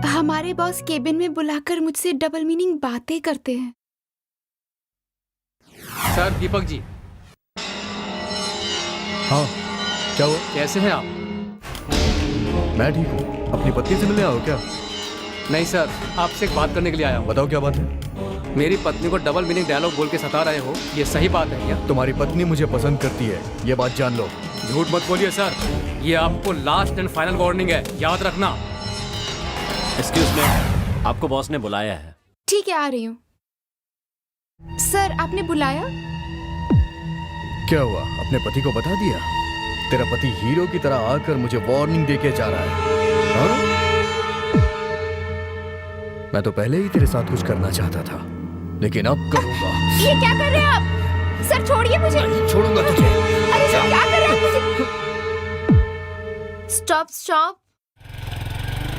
हमारे बॉस केबिन में बुलाकर मुझसे डबल मीनिंग बातें करते हैं। सर, दीपक जी। हाँ, क्या हुआ? कैसे हैं आप? मैं ठीक हूँ। अपनी पत्नी से मिलने आओ क्या? नहीं सर, आपसे एक बात करने के लिए आया हूँ। बताओ क्या बात है? मेरी पत्नी को डबल मीनिंग डायलॉग बोल के सता रहे हो, ये सही बात है क्या? तुम्हारी पत्नी मुझे पसंद करती है, ये बात जान लो। झूठ मत बोलिए सर, ये आपको लास्ट एंड फाइनल वार्निंग है, याद रखना। एक्सक्यूज मी, आपको बॉस ने बुलाया है। ठीक है, आ रही हूँ। सर, आपने बुलाया? क्या हुआ? अपने पति को बता दिया? तेरा पति हीरो की तरह आकर मुझे वार्निंग देके जा रहा है। हाँ? मैं तो पहले ही तेरे साथ कुछ करना चाहता था, लेकिन अब करूंगा। ये क्या कर रहे हैं आप? सर छोड़िए मुझे। नहीं छोड़ूंगा तुझे। अरे सर, क्या कर रहे हैं मुझे? Stop stop.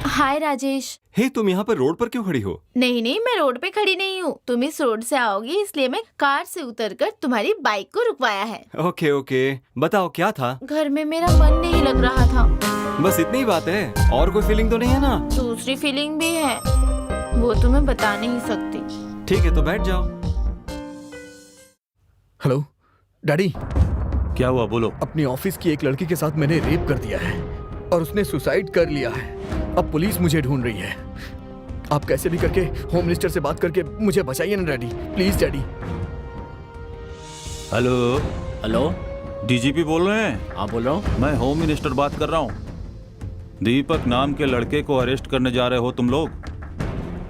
Hi Rajesh. Hey, तुम यहाँ पर रोड पर क्यों खड़ी हो? नहीं नहीं, मैं रोड पे खड़ी नहीं हूँ। तुम इस रोड से आओगी इसलिए मैं कार से उतरकर तुम्हारी बाइक को रुकवाया है। ओके ओके, बताओ क्या था? घर में मेरा मन नहीं लग रहा था। बस इतनी ही बात है, और कोई फीलिंग तो नहीं है ना? दूसरी फीलिंग भी है, वो तुम्हें बता नहीं सकती। ठीक है तो बैठ जाओ। हेलो डैडी, क्या हुआ बोलो। अपनी ऑफिस की एक लड़की के साथ मैंने रेप कर दिया है और उसने सुसाइड कर लिया है। अब पुलिस मुझे ढूंढ रही है। आप कैसे भी करके होम मिनिस्टर से बात करके मुझे बचाइए ना daddy, please daddy. Hello hello, DGP बोल रहे हैं? हाँ बोल रहा हूँ। मैं होम मिनिस्टर बात कर रहा हूँ। दीपक नाम के लड़के को अरेस्ट करने जा रहे हो तुम लोग?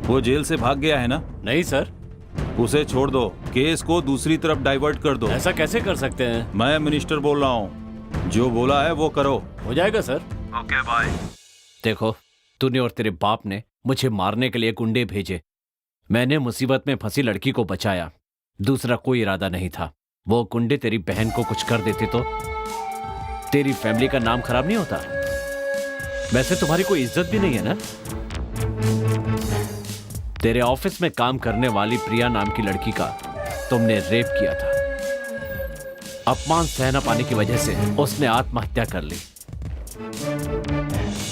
वो जेल से भाग गया है ना? नहीं सर। उसे छोड़ दो, केस को दूसरी तरफ डाइवर्ट कर दो। ऐसा कैसे कर सकते हैं? मैं मिनिस्टर बोल रहा हूँ, जो बोला है वो करो। हो जाएगा सर। Okay bye. देखो, तूने और तेरे बाप ने मुझे मारने के लिए गुंडे भेजे। मैंने मुसीबत में फंसी लड़की को बचाया, दूसरा कोई इरादा नहीं था। वो गुंडे तेरी बहन को कुछ कर देते तो तेरी फैमिली का नाम खराब नहीं होता? वैसे तुम्हारी कोई इज्जत भी नहीं है ना? तेरे ऑफिस में काम करने वाली प्रिया नाम की लड़की का तुमने रेप किया था। अपमान सह न पाने की वजह से उसने आत्महत्या कर ली।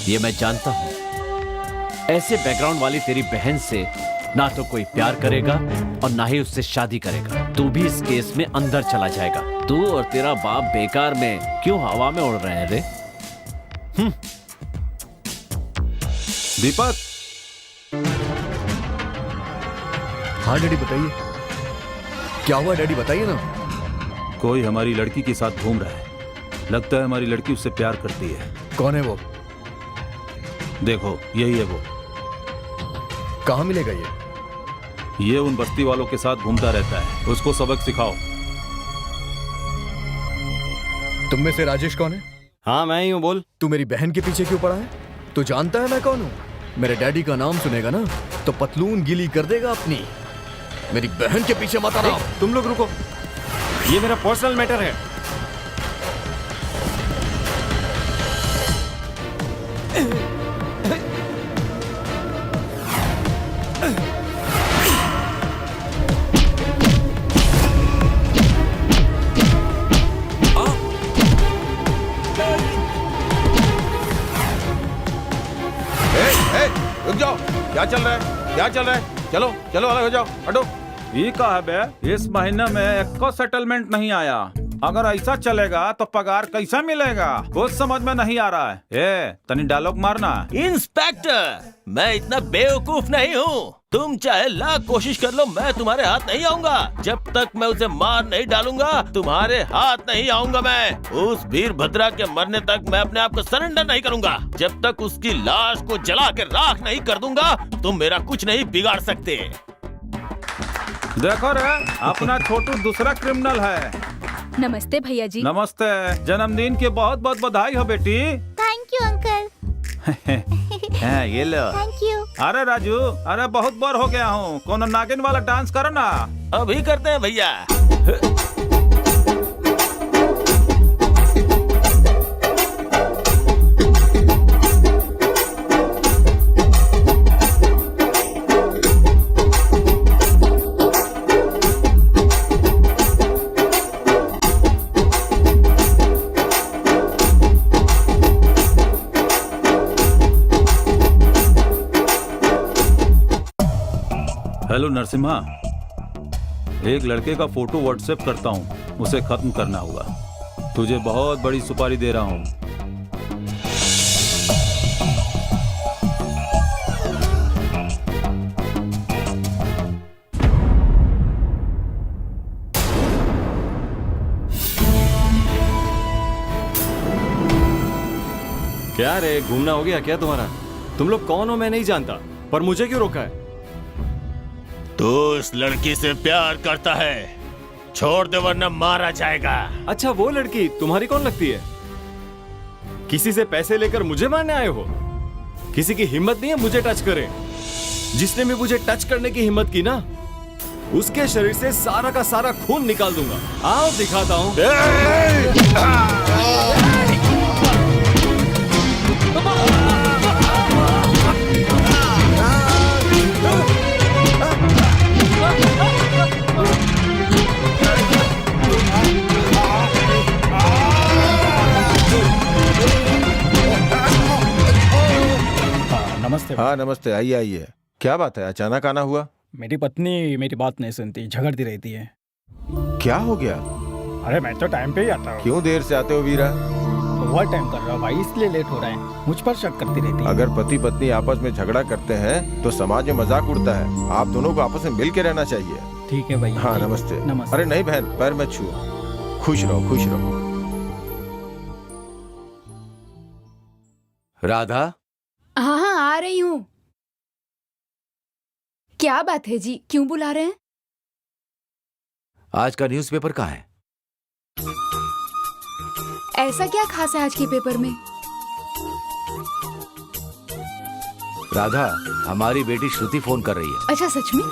ये मैं जानता हूं। ऐसे बैकग्राउंड वाली तेरी बहन से ना तो कोई प्यार करेगा और ना ही उससे शादी करेगा। तू भी इस केस में अंदर चला जाएगा। तू और तेरा बाप बेकार में क्यों हवा में उड़ रहे हैं रे? दीपक। हाँ डैडी बताइए, क्या हुआ डैडी बताइए ना। कोई हमारी लड़की के साथ घूम रहा है। लगता है हमारी लड़की उससे प्यार करती है। कौन है वो? देखो यही है वो। कहाँ मिलेगा ये उन बस्ती वालों के साथ घूमता रहता है। उसको सबक सिखाओ। तुम में से राजेश कौन है? हाँ मैं ही हूँ, बोल। तू मेरी बहन के पीछे क्यों पड़ा है? तू जानता है मैं कौन हूँ? मेरे डैडी का नाम सुनेगा ना तो पतलून गीली कर देगा अपनी। मेरी बहन के पीछे मत आना। तुम लोग रुको, ये मेरा पर्सनल मैटर है। रुक जाओ, क्या चल रहा है? क्या चल रहा है? चलो चलो अलग हो जाओ, हटो। ये कहा है बे, इस महीने में एक को सेटलमेंट नहीं आया। अगर ऐसा चलेगा तो पगार कैसा मिलेगा? कुछ समझ में नहीं आ रहा है। ए, तनी डायलॉग मारना। इंस्पेक्टर, मैं इतना बेवकूफ नहीं हूँ। तुम चाहे लाख कोशिश कर लो, मैं तुम्हारे हाथ नहीं आऊंगा। जब तक मैं उसे मार नहीं डालूंगा तुम्हारे हाथ नहीं आऊंगा। मैं उस वीरभद्रा के मरने तक मैं अपने आप को सरेंडर नहीं करूंगा। जब तक उसकी लाश को जला के राख नहीं कर दूंगा तुम मेरा कुछ नहीं बिगाड़ सकते। देखो रे, अपना छोटू दूसरा क्रिमिनल है। नमस्ते भैया जी। नमस्ते, जन्मदिन की बहुत बहुत बधाई हो बेटी। Thank you uncle. ये लो। Thank you. अरे राजू, अरे बहुत बोर हो गया हूँ, कोनो नागिन वाला डांस करो ना। अभी करते हैं भैया। हेलो नरसिम्हा, एक लड़के का फोटो व्हाट्सएप करता हूँ, उसे खत्म करना होगा। तुझे बहुत बड़ी सुपारी दे रहा हूँ। क्या रे, घूमना हो गया क्या तुम्हारा? तुम लोग कौन हो मैं नहीं जानता, पर मुझे क्यों रोका है? तू उस लड़की से प्यार करता है, छोड़ दे वरना मारा जाएगा। अच्छा वो लड़की तुम्हारी कौन लगती है? किसी से पैसे लेकर मुझे मारने आए हो? किसी की हिम्मत नहीं है मुझे टच करे। जिसने भी मुझे टच करने की हिम्मत की ना, उसके शरीर से सारा का सारा खून निकाल दूंगा। आओ दिखाता हूं। नमस्ते। हाँ नमस्ते, आइए आइए। क्या बात है, अचानक आना हुआ? मेरी पत्नी मेरी बात नहीं सुनती, झगड़ती रहती है। क्या हो गया? अरे मैं तो टाइम पे ही आता हूँ। क्यों देर से आते हो वीरा? ओवर टाइम कर रहा हूँ भाई, इसलिए लेट हो रहा है। मुझ पर शक करती रहती है। अगर पति पत्नी आपस में झगड़ा करते हैं तो समाज में मजाक उड़ता है। आप दोनों को आपस में मिल के रहना चाहिए। ठीक है भाई। हाँ नमस्ते। नमस्ते। अरे नहीं बहन, पैर मत छुओ। खुश रहो, खुश रहो। राधा, हाँ हाँ आ रही हूँ। क्या बात है जी, क्यों बुला रहे हैं? आज का न्यूज़पेपर कहाँ है? ऐसा क्या खास है आज के पेपर में? राधा, हमारी बेटी श्रुति फोन कर रही है। अच्छा सच में?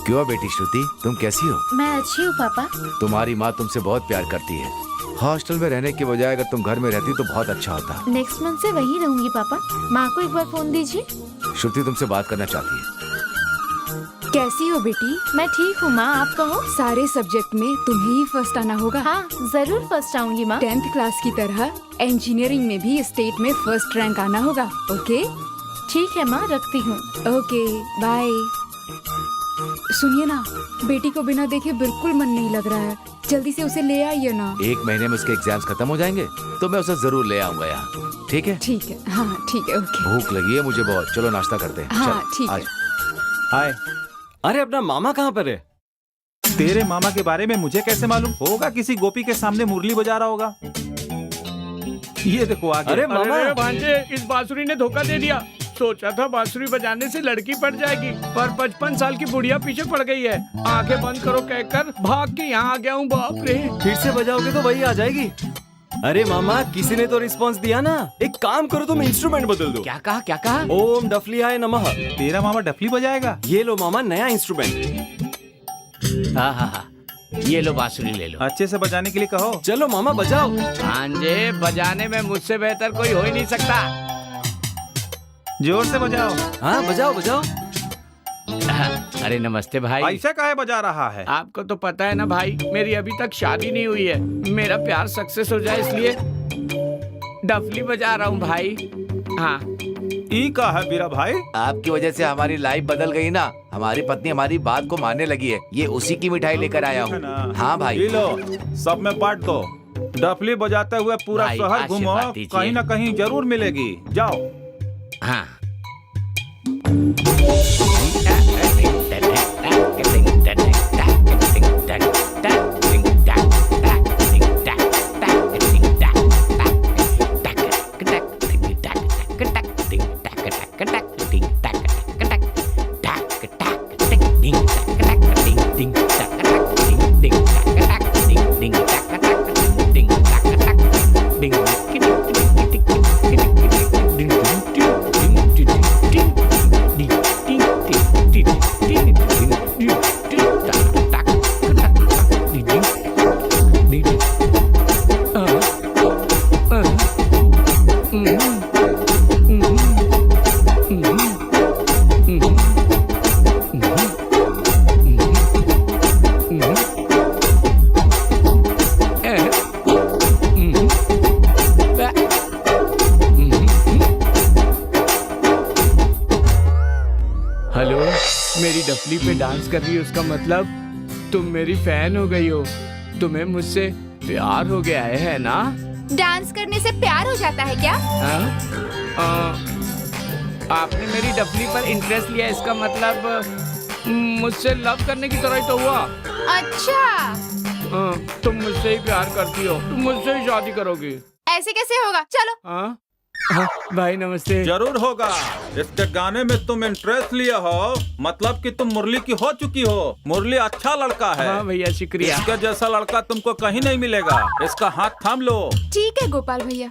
क्यों बेटी श्रुति, तुम कैसी हो? मैं अच्छी हूँ पापा। तुम्हारी माँ तुमसे बहुत प्यार करती है। हॉस्टल में रहने के बजाय अगर तुम घर में रहती तो बहुत अच्छा होता। नेक्स्ट मंथ से वहीं रहूंगी पापा। माँ को एक बार फोन दीजिए। श्रुति तुमसे बात करना चाहती है। कैसी हो बेटी? मैं ठीक हूँ माँ, आप कहो। सारे सब्जेक्ट में तुम्हें ही फर्स्ट आना होगा। हाँ जरूर फर्स्ट आऊंगी माँ। 10th क्लास की तरह इंजीनियरिंग में भी स्टेट में फर्स्ट रैंक आना होगा। ओके? ठीक है माँ, रखती हूँ। Okay bye. सुनिए ना, बेटी को बिना देखे बिल्कुल मन नहीं लग रहा है। जल्दी से उसे ले आइए ना। 1 महीने में उसके एग्जाम्स खत्म हो जाएंगे तो मैं उसे जरूर ले आऊंगा यहाँ। ठीक है? ठीक है, हाँ ठीक है, ओके। भूख लगी है मुझे बहुत, चलो नाश्ता करते हैं। हाँ चल, ठीक है। आज। हाय, अरे अपना मामा कहाँ पर है? तेरे मामा के बारे में मुझे कैसे मालूम? होगा किसी गोपी के सामने मुरली बजा रहा होगा। ये देखो आगे। अरे मामा, अरे भांजे, इस बांसुरी ने धोखा दे दिया। सोचा था बांसुरी बजाने से लड़की पड़ जाएगी, पर 55 साल की बुढ़िया पीछे पड़ गई है। आंखें बंद करो कहकर भाग के यहाँ आ गया हूँ। बाप रे, फिर से बजाओगे तो वही आ जाएगी। अरे मामा, किसी ने तो रिस्पांस दिया ना। एक काम करो, तुम इंस्ट्रूमेंट बदल दो। क्या कहा क्या कहा? ओम डफलियाय नमः। तेरा मामा डफली बजाएगा? ये लो मामा, नया इंस्ट्रूमेंट। हाँ हाँ हाँ, ये लो बांसुरी ले लो। अच्छे से बजाने के लिए कहो। चलो मामा बजाओ। भांजे, बजाने में मुझसे बेहतर कोई हो ही नहीं सकता। जोर से बजाओ। हाँ बजाओ बजाओ। अरे नमस्ते भाई। ऐसा काहे बजा रहा है? आपको तो पता है ना भाई, मेरी अभी तक शादी नहीं हुई है। मेरा प्यार सक्सेस हो जाए इसलिए डफली बजा रहा हूँ भाई। हाँ, ई का है बीरा भाई? आपकी वजह से हमारी लाइफ बदल गई ना। हमारी पत्नी हमारी बात को मानने लगी है। ये उसी की मिठाई लेकर आया हूँ। हाँ भाई। ये लो, सब में बांट दो। डफली बजाते हुए पूरा भाई, शहर घूमो, आशीर्वाद दीजिए। कहीं ना कहीं जरूर मिलेगी। जाओ। हाँ। हेलो, मेरी डफली पे डांस कर रही हो, उसका मतलब तुम मेरी फैन हो गई हो। तुम्हें मुझसे प्यार हो गया है ना? डांस करने से प्यार हो जाता है क्या? आपने मेरी डफली पर इंटरेस्ट लिया, इसका मतलब मुझसे लव करने की तरह ही तो हुआ। अच्छा, तुम मुझसे ही प्यार करती हो, तुम मुझसे ही शादी करोगी। ऐसे कैसे होगा? चलो। हाँ भाई नमस्ते। जरूर होगा। इसके गाने में तुम इंटरेस्ट लिए हो, मतलब कि तुम मुरली की हो चुकी हो। मुरली अच्छा लड़का है। हाँ भैया शुक्रिया। इसके जैसा लड़का तुमको कहीं नहीं मिलेगा। इसका हाथ थाम लो। ठीक है गोपाल भैया।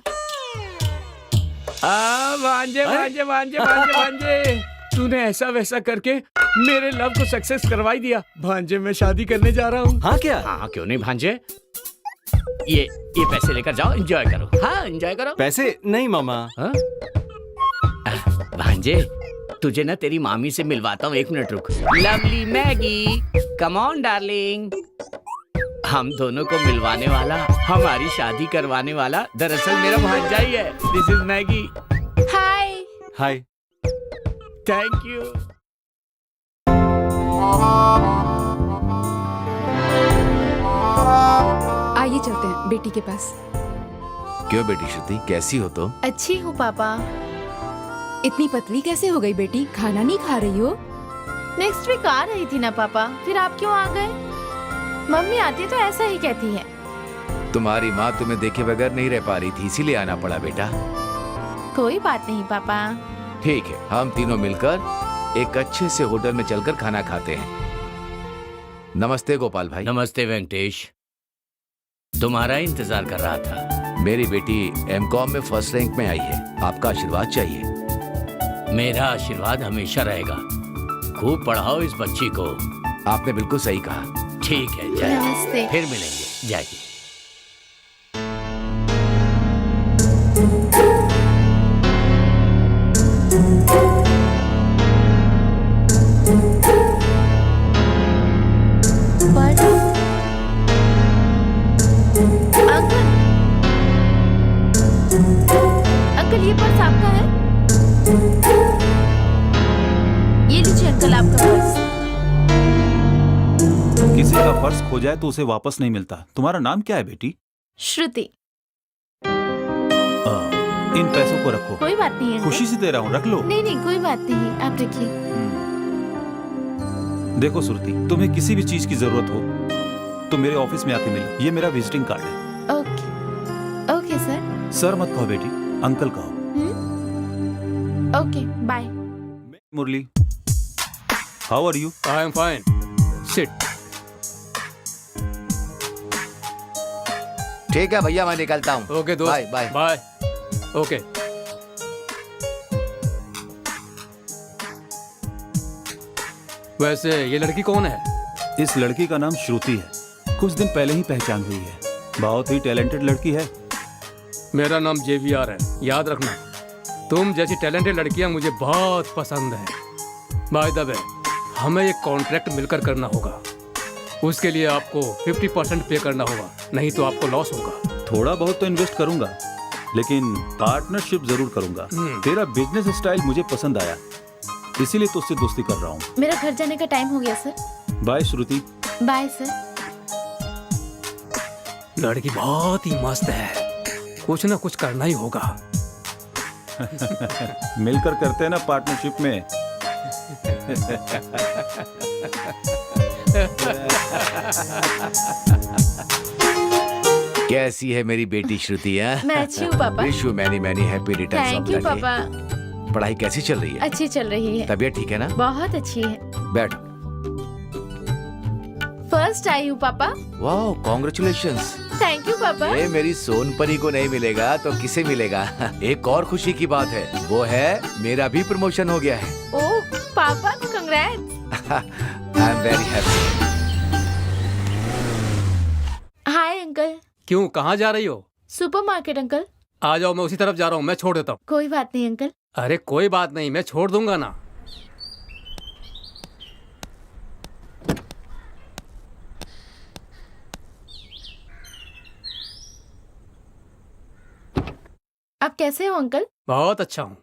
भांजे भांजे भांजे भांजे भांजे, तूने ऐसा वैसा करके मेरे लव को सक्सेस करवाई दिया। भांजे मैं शादी करने जा रहा हूँ। हाँ क्या? हाँ क्यों नहीं भांजे, ये पैसे लेकर जाओ, एंजॉय करो। हाँ एंजॉय करो। पैसे नहीं मामा। हाँ? भांजे, तुझे ना तेरी मामी से मिलवाता हूँ, 1 मिनट रुक। Lovely Maggi, come on darling. हम दोनों को मिलवाने वाला, हमारी शादी करवाने वाला दरअसल मेरा भांजा ही है। This is Maggi. Hi. Hi. Thank you. आइए चलते हैं बेटी के पास। क्यों बेटी श्रुति, कैसी हो तुम? अच्छी हूँ पापा। इतनी पतली कैसे हो गई बेटी? खाना नहीं खा रही हो? नेक्स्ट वीक आ रही थी ना पापा, फिर आप क्यों आ गए? मम्मी आती तो ऐसा ही कहती है। तुम्हारी माँ तुम्हें देखे बगैर नहीं रह पा रही थी, इसीलिए आना पड़ा बेटा। कोई बात नहीं पापा। ठीक है, हम तीनों मिलकर एक अच्छे से होटल में चलकर खाना खाते हैं। नमस्ते गोपाल भाई। नमस्ते वेंकटेश, तुम्हारा इंतजार कर रहा था। मेरी बेटी एमकॉम में फर्स्ट रैंक में आई है, आपका आशीर्वाद चाहिए। मेरा आशीर्वाद हमेशा रहेगा। खूब पढ़ाओ इस बच्ची को। आपने बिल्कुल सही कहा। ठीक है, जाइए। नमस्ते। फिर मिलेंगे, जाइए। अंकल ये पर्स आपका है? ये लीजिए अंकल आपका पर्स। किसी का पर्स खो जाए तो उसे वापस नहीं मिलता। तुम्हारा नाम क्या है बेटी? श्रुति। इन पैसों को रखो। कोई बात नहीं अंकल। खुशी से दे रहा हूँ, रख लो। नहीं नहीं कोई बात नहीं, आप रखिए। देखो श्रुति, तुम्हें किसी भी चीज की जरूरत हो तो मेरे ऑफिस में आके मिलो। ये मेरा विजिटिंग कार्ड है। Okay okay sir. सर मत कहो बेटी, अंकल कहो। Okay bye. Murali, how are you? I am fine, sit. ठीक है भैया, मैं निकलता हूँ। ओके दोस्त, बाय बाय बाय। ओके। वैसे ये लड़की कौन है? इस लड़की का नाम श्रुति है। कुछ दिन पहले ही पहचान हुई है। बहुत ही टैलेंटेड लड़की है। मेरा नाम JVR है, याद रखना। तुम जैसी टैलेंटेड लड़कियां मुझे बहुत पसंद है। बाय द वे, हमें ये कॉन्ट्रैक्ट मिलकर करना होगा। उसके लिए आपको 50% पे करना होगा, नहीं तो आपको लॉस होगा। थोड़ा बहुत तो इन्वेस्ट करूंगा, लेकिन पार्टनरशिप जरूर करूंगा। तेरा बिजनेस स्टाइल मुझे पसंद आया, इसीलिए तुझसे दोस्ती कर रहा हूँ। मेरा घर जाने का टाइम हो गया sir. Bye Shruti. Bye sir. लड़की बहुत ही मस्त है, कुछ ना कुछ करना ही होगा। मिलकर करते हैं ना पार्टनरशिप में। कैसी है मेरी बेटी श्रुति? है मैं अच्छी हूँ पापा। Wish you many many happy returns of thank you the day. पापा। पढ़ाई कैसी चल रही है? अच्छी चल रही है। तबीयत ठीक है ना? बहुत अच्छी है। बैठ। फर्स्ट आई हूँ पापा। वाह, कॉन्ग्रेचुलेशंस। थैंक यू पापा। ये मेरी सोनपरी को नहीं मिलेगा तो किसे मिलेगा? एक और खुशी की बात है, वो है मेरा भी प्रमोशन हो गया है। ओह पापा, congrats. I am very happy. Hi uncle. क्यों, कहाँ जा रही हो? Supermarket uncle. आ जाओ, मैं उसी तरफ जा रहा हूँ, मैं छोड़ देता हूँ। कोई बात नहीं अंकल। अरे कोई बात नहीं, मैं छोड़ दूंगा ना। आप कैसे हो अंकल? बहुत अच्छा हूँ।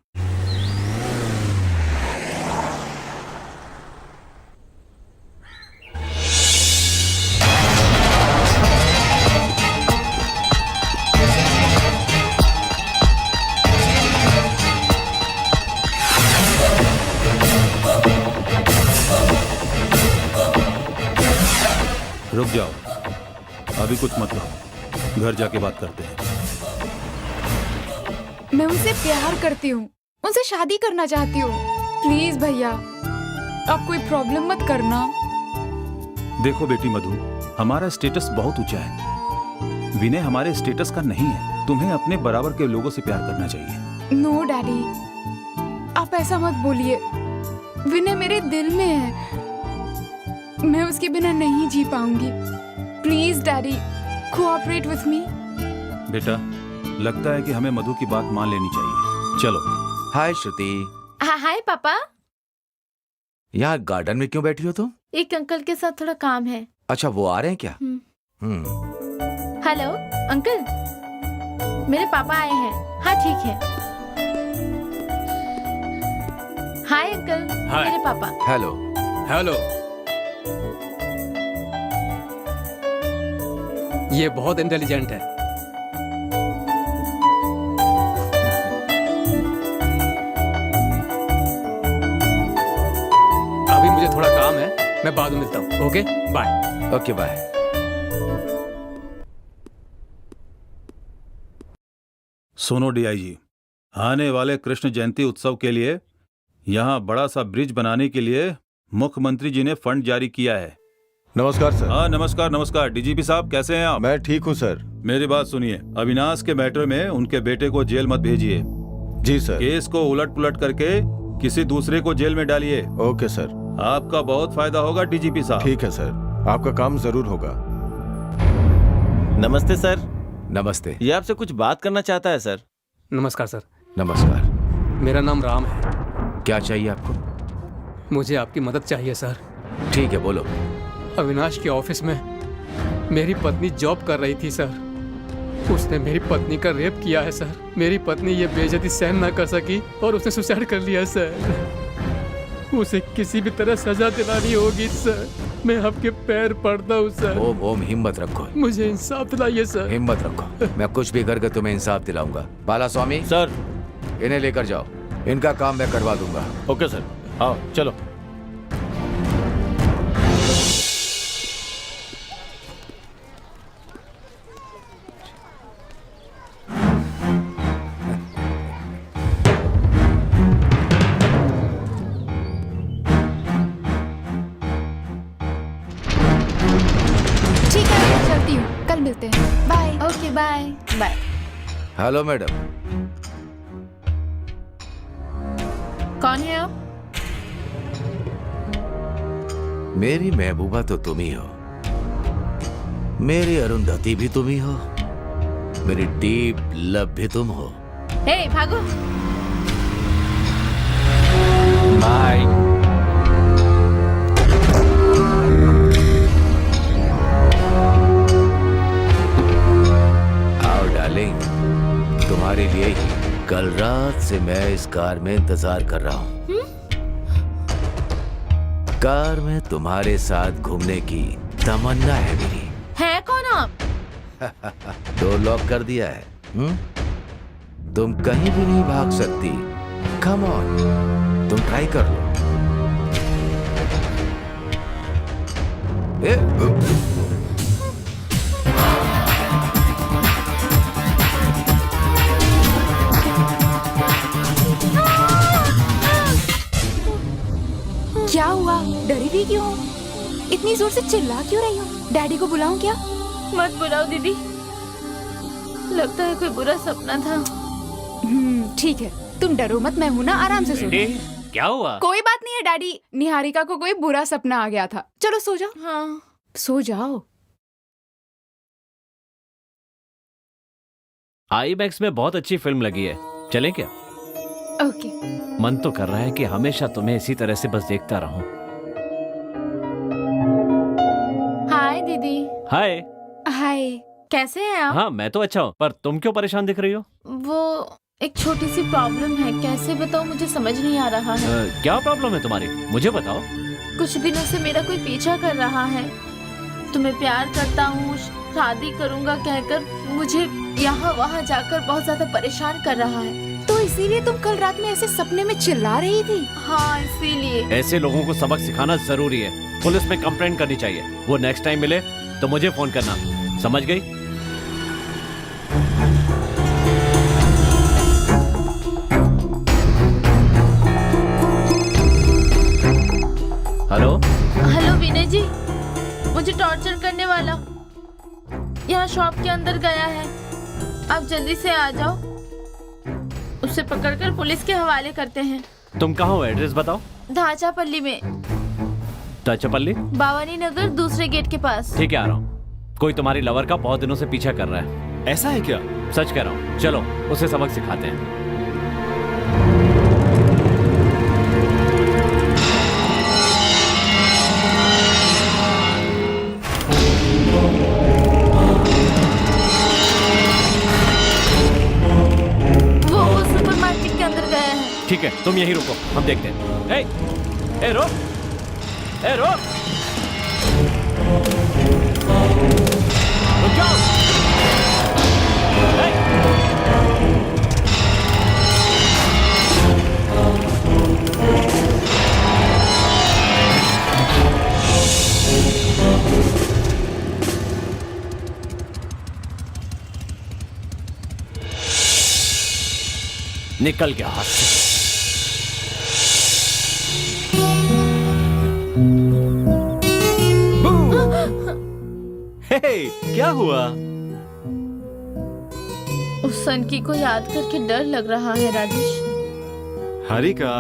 रुक जाओ, अभी कुछ मत करो, घर जाके बात करते हैं। मैं उनसे प्यार करती हूँ, उनसे शादी करना चाहती हूँ। प्लीज भैया, आप कोई प्रॉब्लम मत करना। देखो बेटी मधु, हमारा स्टेटस बहुत ऊंचा है। विनय हमारे स्टेटस का नहीं है। तुम्हें अपने बराबर के लोगों से प्यार करना चाहिए। नो डैडी, आप ऐसा मत बोलिए। विनय मेरे दिल में है, मैं उसके बिना नहीं जी पाऊंगी। Please daddy, cooperate with me. बेटा, लगता है कि हमें मधु की बात मान लेनी चाहिए। चलो। हाय श्रुति। हाय पापा। यहाँ गार्डन में क्यों बैठी हो तुम? एक अंकल के साथ थोड़ा काम है। अच्छा, वो आ रहे हैं क्या? हेलो अंकल, मेरे पापा आए हैं। हाँ ठीक है। Hi uncle. हाय। मेरे पापा। हेलो। हेलो। ये बहुत इंटेलिजेंट है। अभी मुझे थोड़ा काम है, मैं बाद में मिलता हूँ। Okay bye. Okay bye. सुनो डीआईजी, आने वाले कृष्ण जयंती उत्सव के लिए यहाँ बड़ा सा ब्रिज बनाने के लिए मुख्यमंत्री जी ने फंड जारी किया है। नमस्कार सर। हाँ नमस्कार नमस्कार। डीजीपी साहब कैसे हैं आप? मैं ठीक हूँ सर। मेरी बात सुनिए, अविनाश के मैटर में उनके बेटे को जेल मत भेजिए। जी सर। केस को उलट पुलट करके किसी दूसरे को जेल में डालिए। Okay sir. आपका बहुत फायदा होगा डीजीपी साहब। ठीक है सर, आपका काम जरूर होगा। नमस्ते सर। नमस्ते। ये आपसे कुछ बात करना चाहता है सर। नमस्कार सर। नमस्कार। मेरा नाम राम है। क्या चाहिए आपको? मुझे आपकी मदद चाहिए सर। ठीक है बोलो। अविनाश के ऑफिस में मेरी पत्नी जॉब कर रही थी सर। उसने मेरी पत्नी का रेप किया है सर। मेरी पत्नी ये बेइज्जती सहन ना कर सकी और उसने सुसाइड कर लिया सर। उसे किसी भी तरह सजा दिलानी होगी सर। मैं आपके पैर पड़ता हूँ सर। ओम ओम हिम्मत रखो। मुझे इंसाफ दिलाइए सर। हिम्मत रखो, मैं कुछ भी करके तुम्हें इंसाफ दिलाऊंगा। बाला स्वामी सर, इन्हें लेकर जाओ, इनका काम मैं करवा दूंगा। ओके सर, आओ चलो। ठीक है, मैं चलती हूँ, कल मिलते हैं। Bye. Okay bye bye. Hello madam. कौन है आप? मेरी महबूबा तो तुम ही हो, मेरी अरुंधति भी तुम ही हो, मेरी डीप लव भी तुम हो। हे भागो। बाय। आओ डार्लिंग, तुम्हारे लिए ही कल रात से मैं इस कार में इंतजार कर रहा हूँ। कार में तुम्हारे साथ घूमने की तमन्ना है मेरी। है कौन आप? डोर लॉक कर दिया है। तुम कहीं भी नहीं भाग सकती। कम ऑन, तुम ट्राई कर लो। क्या हुआ? डरी भी क्यों? इतनी जोर से चिल्ला क्यों रही हो? डैडी को बुलाऊं क्या? मत बुलाओ दीदी, लगता है कोई बुरा सपना था। ठीक है, तुम डरो मत, मैं हूं ना, आराम से सो। क्या हुआ? कोई बात नहीं है डैडी, निहारिका को कोई बुरा सपना आ गया था। चलो सो जाओ। हाँ सो जाओ। आईमैक्स में बहुत अच्छी फिल्म लगी है, चलें क्या? ओके। मन तो कर रहा है कि हमेशा तुम्हें इसी तरह से बस देखता रहूं। हाय दीदी। हाय। हाय, कैसे हैं आप? हाँ मैं तो अच्छा हूँ, पर तुम क्यों परेशान दिख रही हो? वो एक छोटी सी प्रॉब्लम है, कैसे बताओ, मुझे समझ नहीं आ रहा है। क्या प्रॉब्लम है तुम्हारी, मुझे बताओ। कुछ दिनों से मेरा कोई पीछा कर रहा है। तुम्हें प्यार करता हूँ, शादी करूँगा कहकर मुझे यहाँ वहाँ जाकर बहुत ज्यादा परेशान कर रहा है। तो इसीलिए तुम कल रात में ऐसे सपने में चिल्ला रही थी? हाँ इसीलिए। ऐसे लोगों को सबक सिखाना जरूरी है, पुलिस में कंप्लेंट करनी चाहिए। वो नेक्स्ट टाइम मिले तो मुझे फोन करना, समझ गई? हेलो। हेलो विनय जी, मुझे टॉर्चर करने वाला यहाँ शॉप के अंदर गया है, आप जल्दी से आ जाओ। उसे पकड़कर पुलिस के हवाले करते हैं। तुम कहाँ हो, एड्रेस बताओ। धाचापल्ली में। धाचापल्ली? बावानी नगर दूसरे गेट के पास। ठीक है, आ रहा हूँ। कोई तुम्हारी लवर का बहुत दिनों से पीछा कर रहा है। ऐसा है क्या? सच कह रहा हूँ, चलो उसे सबक सिखाते हैं। वो सुपरमार्केट के अंदर गया है। ठीक है, तुम यहीं रुको, हम देखते हैं। ए रुक, रुक जाओ। निकल गया हाथ से। हे, क्या हुआ? उस सनकी को याद करके डर लग रहा है राजेश। हारिका,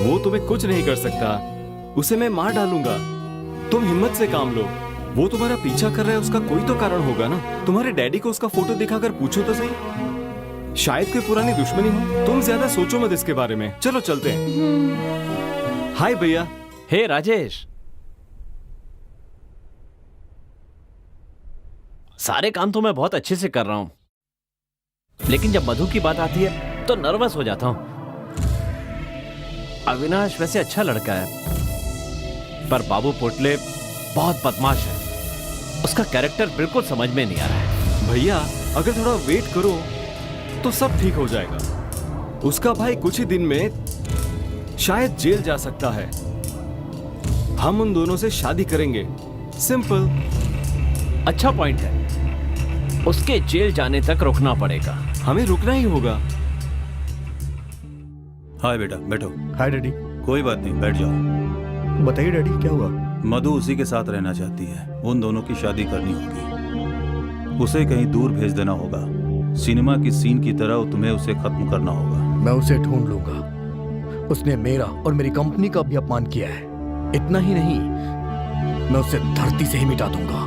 वो तुम्हें कुछ नहीं कर सकता। उसे मैं मार डालूंगा। तुम हिम्मत से काम लो। वो तुम्हारा पीछा कर रहा है, उसका कोई तो कारण होगा ना। तुम्हारे डैडी को उसका फोटो दिखाकर पूछो तो सही। शायद कोई पुरानी दुश्मनी हो। तुम ज्यादा सोचो मत इसके बारे में। चलो चलते हैं। हाय भैया। हे राजेश, सारे काम तो मैं बहुत अच्छे से कर रहा हूं, लेकिन जब मधु की बात आती है तो नर्वस हो जाता हूं। अविनाश वैसे अच्छा लड़का है, पर बाबू पोटले बहुत बदमाश है। उसका कैरेक्टर बिल्कुल समझ में नहीं आ रहा है। भैया, अगर थोड़ा वेट करो तो सब ठीक हो जाएगा। उसका भाई कुछ ही दिन में शायद जेल जा सकता है। हम उन दोनों से शादी करेंगे। सिंपल। अच्छा पॉइंट है। उसके जेल जाने तक रुकना पड़ेगा। हमें रुकना ही होगा। हाय बेटा, बैठो। हाय डैडी। कोई बात नहीं, बैठ जाओ। बताइए डैडी, क्या हुआ? मधु उसी के साथ रहना चाहती है। उन दोनों की शादी करनी होगी। उसे कहीं दूर भेज देना होगा। सिनेमा की सीन की तरह तुम्हें उसे खत्म करना होगा। मैं उसे ढूंढ लूंगा। उसने मेरा और मेरी कंपनी का भी अपमान किया है। इतना ही नहीं, मैं उसे धरती से ही मिटा दूंगा।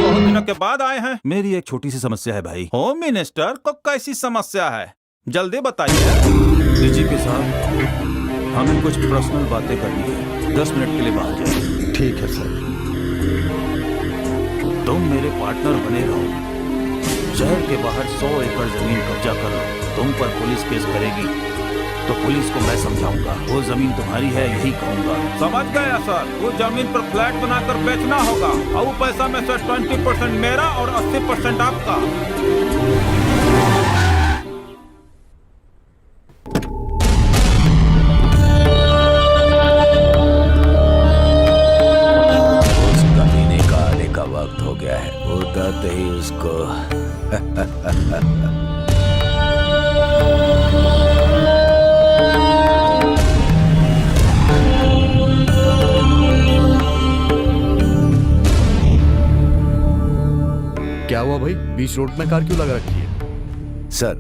बहुत दिनों के बाद आए हैं। मेरी एक छोटी सी समस्या है भाई। होम मिनिस्टर को कैसी समस्या है, जल्दी बताइए। डीजी के साथ हमें कुछ पर्सनल बातें करनी है। 10 मिनट के लिए बाहर जाइए। ठीक है सर। तुम मेरे पार्टनर बने रहो। शहर के बाहर 100 एकड़ जमीन कब्जा कर लो। तुम पर पुलिस केस करेगी तो पुलिस को मैं समझाऊंगा वो जमीन तुम्हारी है, यही कहूंगा। समझ गया सर। वो जमीन पर फ्लैट बनाकर बेचना होगा और वो पैसा में से 20% मेरा और 80% आपका। उस कमीने का आने का वक्त हो गया है। उतरते ही उसको क्या हुआ भाई? बीच रोड में कार क्यों लगा रखी है? सर,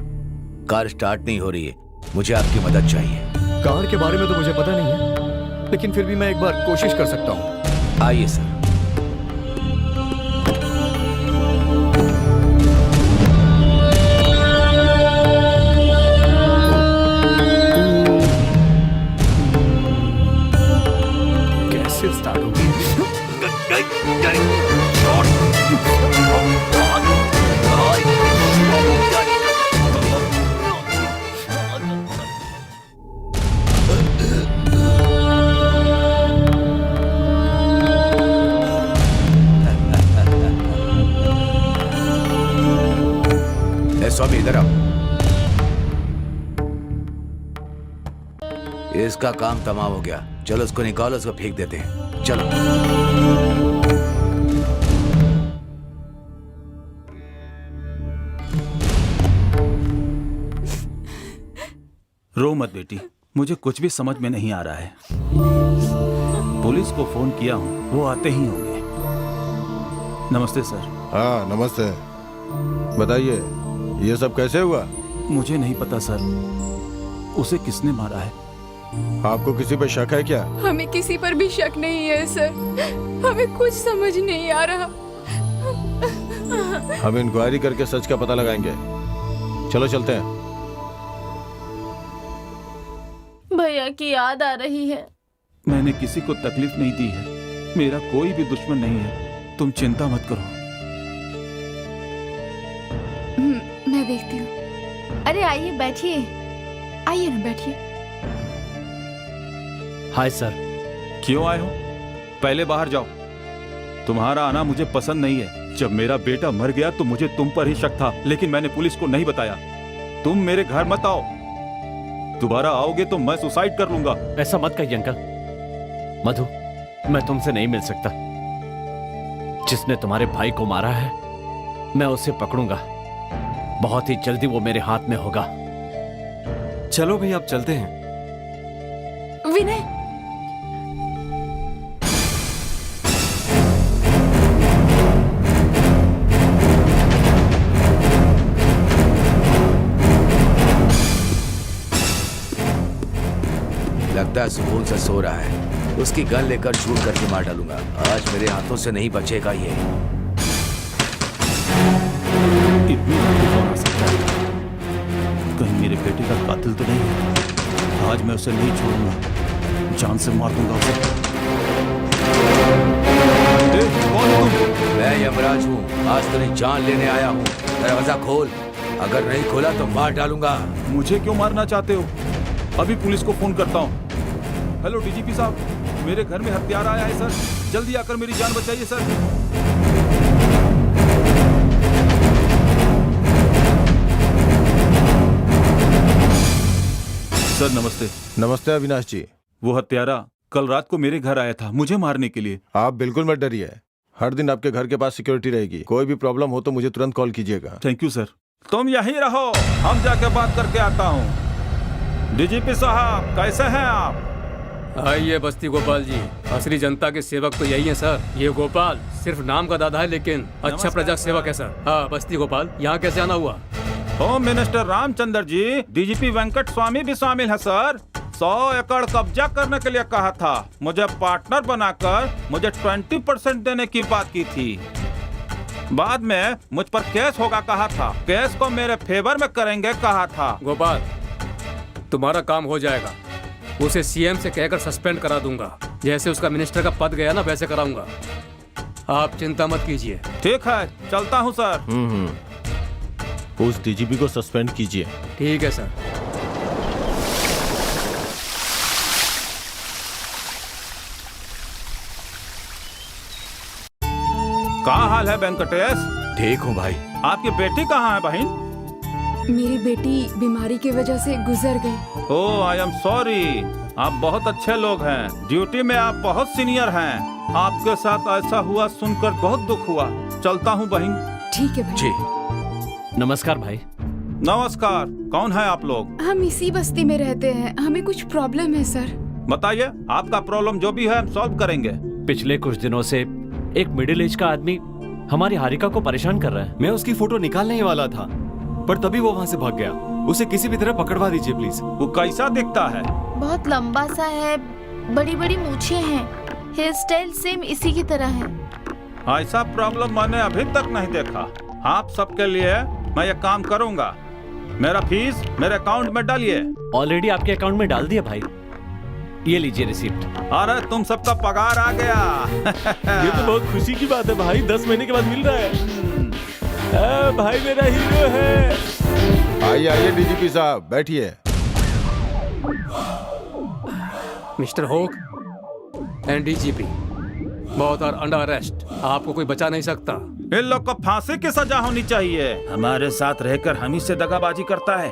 कार स्टार्ट नहीं हो रही है। मुझे आपकी मदद चाहिए। कार के बारे में तो मुझे पता नहीं है, लेकिन फिर भी मैं एक बार कोशिश कर सकता हूँ। आइए सर। कैसे स्टार्ट होगी? स्वामी इधर आओ। इसका काम तमाम हो गया। चलो उसको निकालो, उसको फेंक देते हैं। चलो। रो मत बेटी, मुझे कुछ भी समझ में नहीं आ रहा है। पुलिस को फोन किया हूँ, वो आते ही होंगे। नमस्ते सर। हाँ नमस्ते। बताइए, ये सब कैसे हुआ? मुझे नहीं पता सर, उसे किसने मारा है। आपको किसी पर शक है क्या? हमें किसी पर भी शक नहीं है सर। हमें कुछ समझ नहीं आ रहा। हम इंक्वायरी करके सच का पता लगाएंगे। चलो चलते हैं। भैया की याद आ रही है। मैंने किसी को तकलीफ नहीं दी है। मेरा कोई भी दुश्मन नहीं है। तुम चिंता मत करो। मैं देखती हूँ। अरे आइए बैठिए। आइए ना बैठिए। Hi sir. क्यों आए हो? पहले बाहर जाओ। तुम्हारा आना मुझे पसंद नहीं है। जब मेरा बेटा मर गया तो मुझे तुम पर ही शक था, लेकिन मैंने पुलिस को नहीं बताया। तुम मेरे घर मत आओ। दोबारा आओगे तो मैं सुसाइड कर लूंगा। ऐसा मत कहिए अंकल। मधु, मैं तुमसे नहीं मिल सकता। जिसने तुम्हारे भाई को मारा है, मैं उसे पकड़ूंगा। बहुत ही जल्दी वो मेरे हाथ में होगा। चलो भाई, आप चलते हैं। विनय, लगता है सुकून से सो रहा है। उसकी गन लेकर शूट करके मार डालूंगा। आज मेरे हाथों से नहीं बचेगा ये। इतनी जल्दी कौन आ सकता है? कहीं मेरे बेटे का कातिल तो नहीं है? आज मैं उसे नहीं छोड़ूंगा, जान से मार दूंगा उसे। कौन हो तुम? मैं यमराज हूँ। आज तेरी जान लेने आया हूँ। दरवाजा खोल, अगर नहीं खोला तो मार डालूंगा। मुझे क्यों मारना चाहते हो? अभी पुलिस को फोन करता हूँ। हेलो डीजीपी साहब, मेरे घर में हत्यारा आया है सर, जल्दी आकर मेरी जान बचाइए सर। सर नमस्ते। नमस्ते अविनाश जी। वो हत्यारा कल रात को मेरे घर आया था मुझे मारने के लिए। आप बिल्कुल मत डरिए। हर दिन आपके घर के पास सिक्योरिटी रहेगी। कोई भी प्रॉब्लम हो तो मुझे तुरंत कॉल कीजिएगा। Thank you sir. तुम यहीं रहो, हम जाके बात करके आता हूँ। डीजीपी साहब कैसे हैं आप? आइए बस्ती गोपाल जी, असली जनता के सेवक तो यही है सर। ये गोपाल सिर्फ नाम का दादा है, लेकिन अच्छा प्रजा सेवक है सर। हाँ बस्ती गोपाल, यहाँ कैसे आना हुआ? Home minister Ramchandra ji, DGP Venkat स्वामी भी शामिल है सर। 100 एकड़ कब्जा करने के लिए कहा था। मुझे पार्टनर बनाकर मुझे 20% देने की बात की थी। बाद में मुझ पर केस होगा कहा था। केस को मेरे फेवर में करेंगे कहा था। गोपाल, तुम्हारा काम हो जाएगा। उसे सीएम से कहकर सस्पेंड करा दूंगा। जैसे उसका मिनिस्टर का पद गया ना, वैसे कराऊंगा। आप चिंता मत कीजिए। ठीक है, चलता हूँ सर। उस डीजीपी को सस्पेंड कीजिए। ठीक है सर। कहाँ हाल है वेंकटेश? ठीक हूँ भाई। आपकी बेटी कहाँ है बहन? मेरी बेटी बीमारी की वजह से गुजर गई। ओह आई एम सॉरी। आप बहुत अच्छे लोग हैं, ड्यूटी में आप बहुत सीनियर हैं। आपके साथ ऐसा हुआ सुनकर बहुत दुख हुआ। चलता हूँ बहन। ठीक है भाई। जी नमस्कार भाई। नमस्कार। कौन है आप लोग? हम इसी बस्ती में रहते हैं। हमें कुछ प्रॉब्लम है सर। बताइए, आपका प्रॉब्लम जो भी है हम सॉल्व करेंगे। पिछले कुछ दिनों से एक मिडिल एज का आदमी हमारी हारिका को परेशान कर रहा है। मैं उसकी फोटो निकालने ही वाला था, पर तभी वो वहाँ से भाग गया। उसे किसी भी तरह पकड़वा दीजिए प्लीज। वो कैसा दिखता है? बहुत लंबा सा है, बड़ी बड़ी मूछें हैं, हेयर स्टाइल सेम इसी की तरह है। ऐसा प्रॉब्लम मैंने अभी तक नहीं देखा। आप सबके लिए मैं ये काम करूंगा। मेरा फीस मेरे अकाउंट में डालिए। ऑलरेडी आपके अकाउंट में डाल दिया भाई। ये लीजिए रिसिप्ट। अरे तुम सबका पगार आ गया। ये तो बहुत खुशी की बात है भाई, 10 महीने के बाद मिल रहा है। भाई मेरा हीरो है। आइए आइए डीजीपी साहब, बैठिए। मिस्टर होक एंड डीजीपी बहुत आर अंडर अरेस्ट। आपको कोई बचा नहीं सकता। इन लोग को फांसी की सजा होनी चाहिए। हमारे साथ रहकर हम ही से दगाबाजी करता है।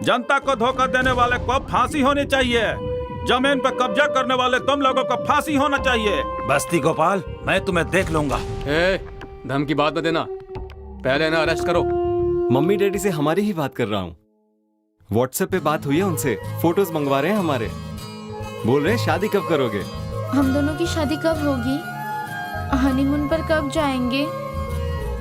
जनता को धोखा देने वाले को फांसी होनी चाहिए। जमीन पर कब्जा करने वाले तुम लोगों को फांसी होना चाहिए। बस्ती गोपाल, मैं तुम्हें देख लूंगा। धमकी बात में देना, पहले इन्हें अरेस्ट करो। मम्मी डैडी से हमारी ही बात कर रहा हूँ। व्हाट्सएप पे बात हुई है उनसे, फोटोज मंगवा रहे हैं हमारे। बोल रहे हैं शादी कब करोगे? हम दोनों की शादी कब होगी? हनीमून पर कब जाएंगे?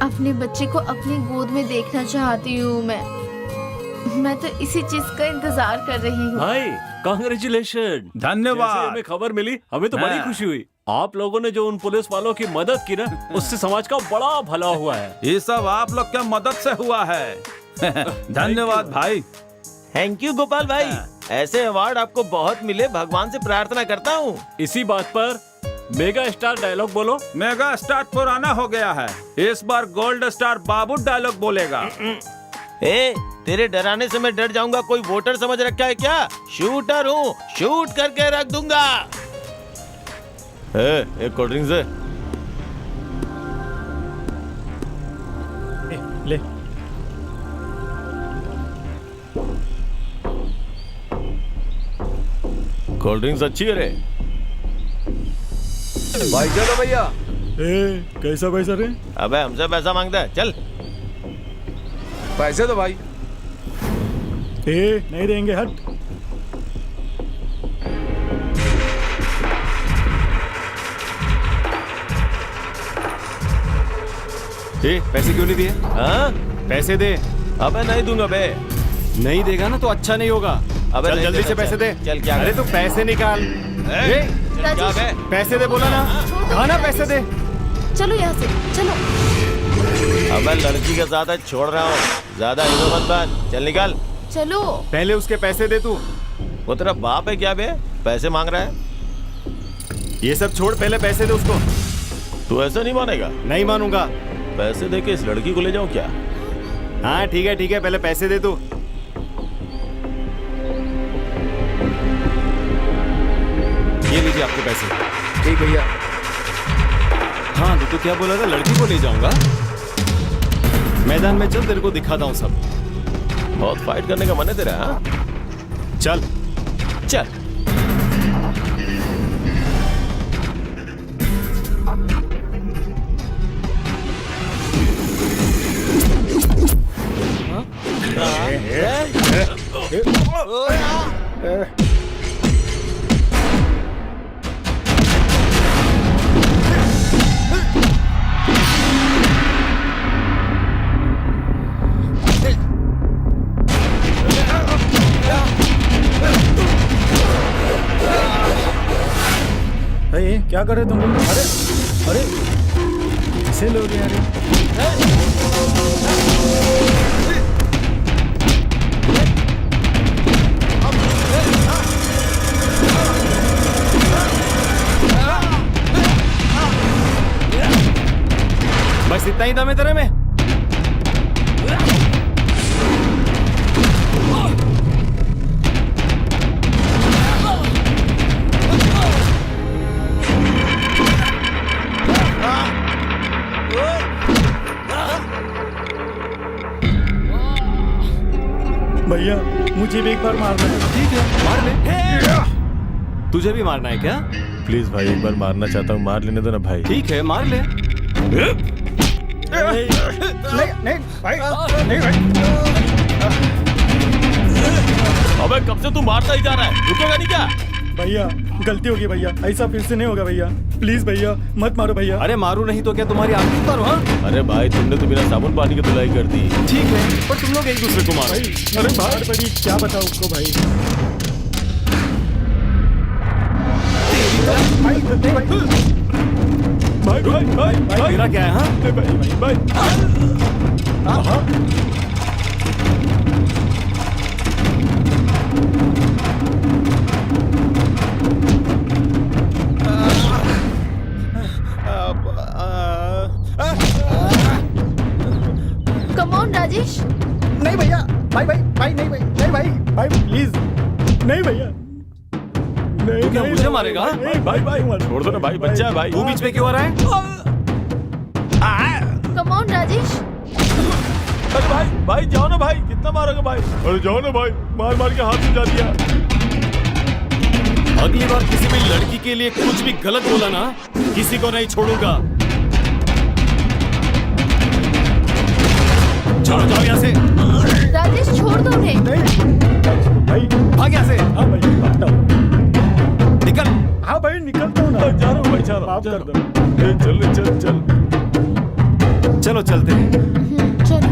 अपने बच्चे को अपनी गोद में देखना चाहती हूँ मैं तो इसी चीज का इंतजार कर रही हूँ। भाई कांग्रेचुलेशन। धन्यवाद। जैसे हमें खबर मिली, हमें तो बड़ी खुशी हुई। आप लोगों ने जो उन पुलिस वालों की मदद की ना, उससे समाज का बड़ा भला हुआ है। ये सब आप लोग के मदद से हुआ है। धन्यवाद भाई। थैंक यू गोपाल भाई। ऐसे अवार्ड आपको बहुत मिले, भगवान से प्रार्थना करता हूँ। इसी बात पर मेगा स्टार डायलॉग बोलो। मेगा स्टार पुराना हो गया है, इस बार गोल्ड स्टार बाबू डायलॉग बोलेगा। तेरे डराने से मैं डर जाऊंगा? कोई वोटर समझ रखा है क्या? शूटर हूँ, शूट करके रख दूंगा। एक कोल्ड ड्रिंक दे। ले। कोल्ड ड्रिंक्स अच्छी है रे। भाई चलो भैया। कैसा पैसा रे? अबे हमसे पैसा मांगता है, चल। पैसे दो भाई। नहीं देंगे, हट। पैसे क्यों नहीं दिए? हाँ? पैसे दे। अबे नहीं दूंगा बे। नहीं देगा ना तो अच्छा नहीं होगा। अबे चल नहीं जल्दी देगा, से पैसे चल। दे। चल क्या अरे कर? तो पैसे निकाल। चल क्या बे? पैसे दे बोला ना। हाँ ना, पैसे दे। चलो यहाँ से, चलो। अबे लड़की के साथ है, छोड़ रहा हूँ। ज्यादा हीरो मत बन, चल निकल। चलो। पहले उसके पैसे दे तू। वो तेरा बाप है क्या बे? पैसे मांग रहा है? ये सब छोड़, पहले पैसे दे उसको। तू ऐसा नहीं मानेगा? नहीं मानूंगा। पैसे दे के इस लड़की को ले जाऊं क्या? हाँ ठीक है, पहले पैसे दे तू। ये लीजिए आपके पैसे। ठीक भैया। हाँ तो क्या बोला था? लड़की को ले जाऊंगा। मैदान में चल, तेरे को दिखाता हूँ सब। बहुत फाइट करने का मन है तेरा? हाँ? चल चल। क्या कर रहे तुम लोग? अरे कैसे लोग यार? बस इतना ही दम है तेरे में? भैया मुझे भी एक बार मारना है। ठीक है, मार ले। तुझे भी मारना है क्या? प्लीज भाई, एक बार मारना चाहता हूँ, मार लेने दो ना भाई। ठीक है, मार ले। नहीं भाई, नहीं भाई। अबे कब से तू मारता ही जा रहा है, रुकेगा नहीं क्या? भैया गलती होगी भैया, ऐसा फिर से नहीं होगा भैया। प्लीज भैया मत मारो भैया। अरे मारू नहीं तो क्या तुम्हारी आंखें उतारो? हाँ अरे भाई तुमने तो बिना साबुन पानी की धुलाई कर दी। ठीक है, पर तुम लोग एक दूसरे को मारो। अरे बाहर पड़ी, क्या बताओ उसको भाई। भाई मेरा क्या है? हाँ भाई कम ऑन राजेश। नहीं भैया, भाई नहीं भाई प्लीज नहीं भैया। तू क्या मुझे मारेगा? भाई छोड़ दो ना भाई, बच्चा है भाई। तू बीच में क्यों आ रहा है? Come on Rajesh. अरे भाई जाओ ना भाई, कितना मारोगे भाई? अरे जाओ ना भाई, मार के हाथ सुझा दिया। अगली बार किसी भी लड़की के लिए कुछ भी गलत बोला ना, किसी को नहीं छोड़ूंगा। जाओ यहाँ से। राजेश छोड़ दो उन्हें। भाई भाग यहाँ से। हाँ भाई भागता हूँ। निकल। हाँ भाई निकलता हूँ ना। जा रहा हूँ भाई, जा रहा हूँ। माफ कर दो। चल। चलो चलते हैं। चलो।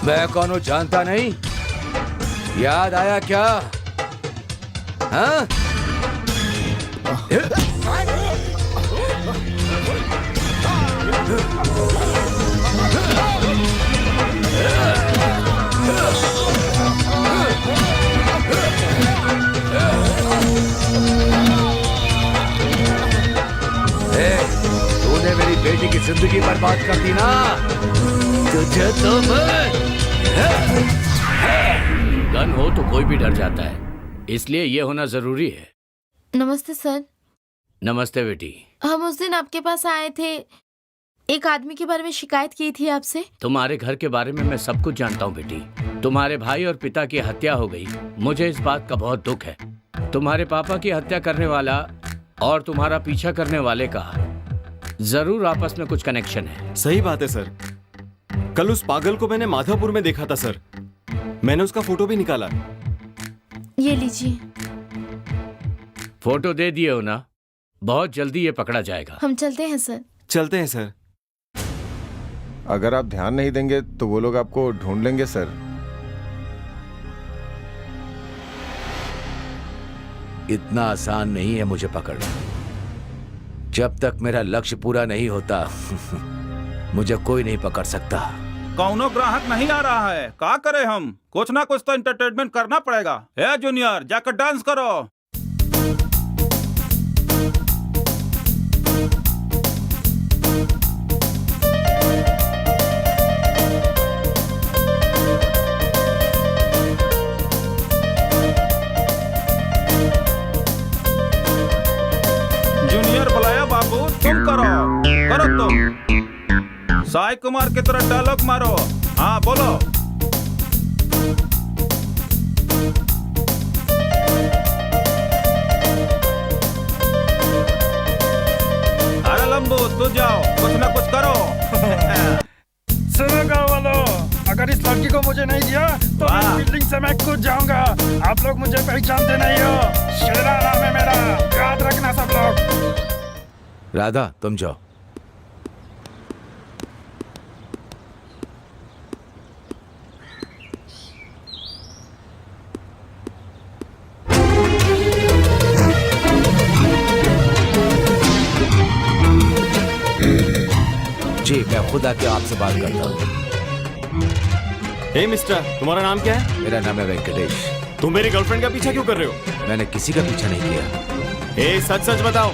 मैं कौन हूं जानता नहीं? याद आया क्या? हाँ? तूने मेरी बेटी की जिंदगी बर्बाद कर दी ना, तुझे तो गन हो तो कोई भी डर जाता है, इसलिए ये होना जरूरी है। नमस्ते सर। नमस्ते बेटी। हम उस दिन आपके पास आए थे, एक आदमी के बारे में शिकायत की थी आपसे। तुम्हारे घर के बारे में मैं सब कुछ जानता हूँ बेटी। तुम्हारे भाई और पिता की हत्या हो गई। मुझे इस बात का बहुत दुख है। तुम्हारे पापा की हत्या करने वाला और तुम्हारा पीछा करने वाले का जरूर आपस में कुछ कनेक्शन है। सही बात है सर। कल उस पागल को मैंने माधवपुर में देखा था सर। मैंने उसका फोटो भी निकाला। ये लीजिए। फोटो दे दिए हो ना? बहुत जल्दी ये पकड़ा जाएगा। हम चलते हैं सर। चलते हैं सर। अगर आप ध्यान नहीं देंगे तो वो लोग आपको ढूंढ लेंगे सर। इतना आसान नहीं है मुझे पकड़ना। जब तक मेरा लक्ष्य पूरा नहीं होता मुझे कोई नहीं पकड़ सकता। कौनो ग्राहक नहीं आ रहा है, क्या करे हम? कुछ ना कुछ तो एंटरटेनमेंट करना पड़ेगा। ए जूनियर, जाकर डांस करो। जूनियर बुलाया बाबू, तुम करो तुम। साई कुमार की तरह डायलॉग मारो। हाँ बोलो। अरे लंबू तू जाओ, कुछ ना कुछ करो। सुनो गाँव वालों, अगर इस लड़की को मुझे नहीं दिया तो वाह। इस बिल्डिंग से मैं कूद जाऊंगा। आप लोग मुझे पहचानते नहीं हो। शेरा नाम है मेरा, याद रखना सब लोग। राधा तुम जाओ। जी मैं खुद आके आपसे बात करता हूँ। हे मिस्टर, तुम्हारा नाम क्या है? मेरा नाम है वेंकटेश। तुम मेरी गर्लफ्रेंड का पीछा क्यों कर रहे हो? मैंने किसी का पीछा नहीं किया। ए सच सच बताओ,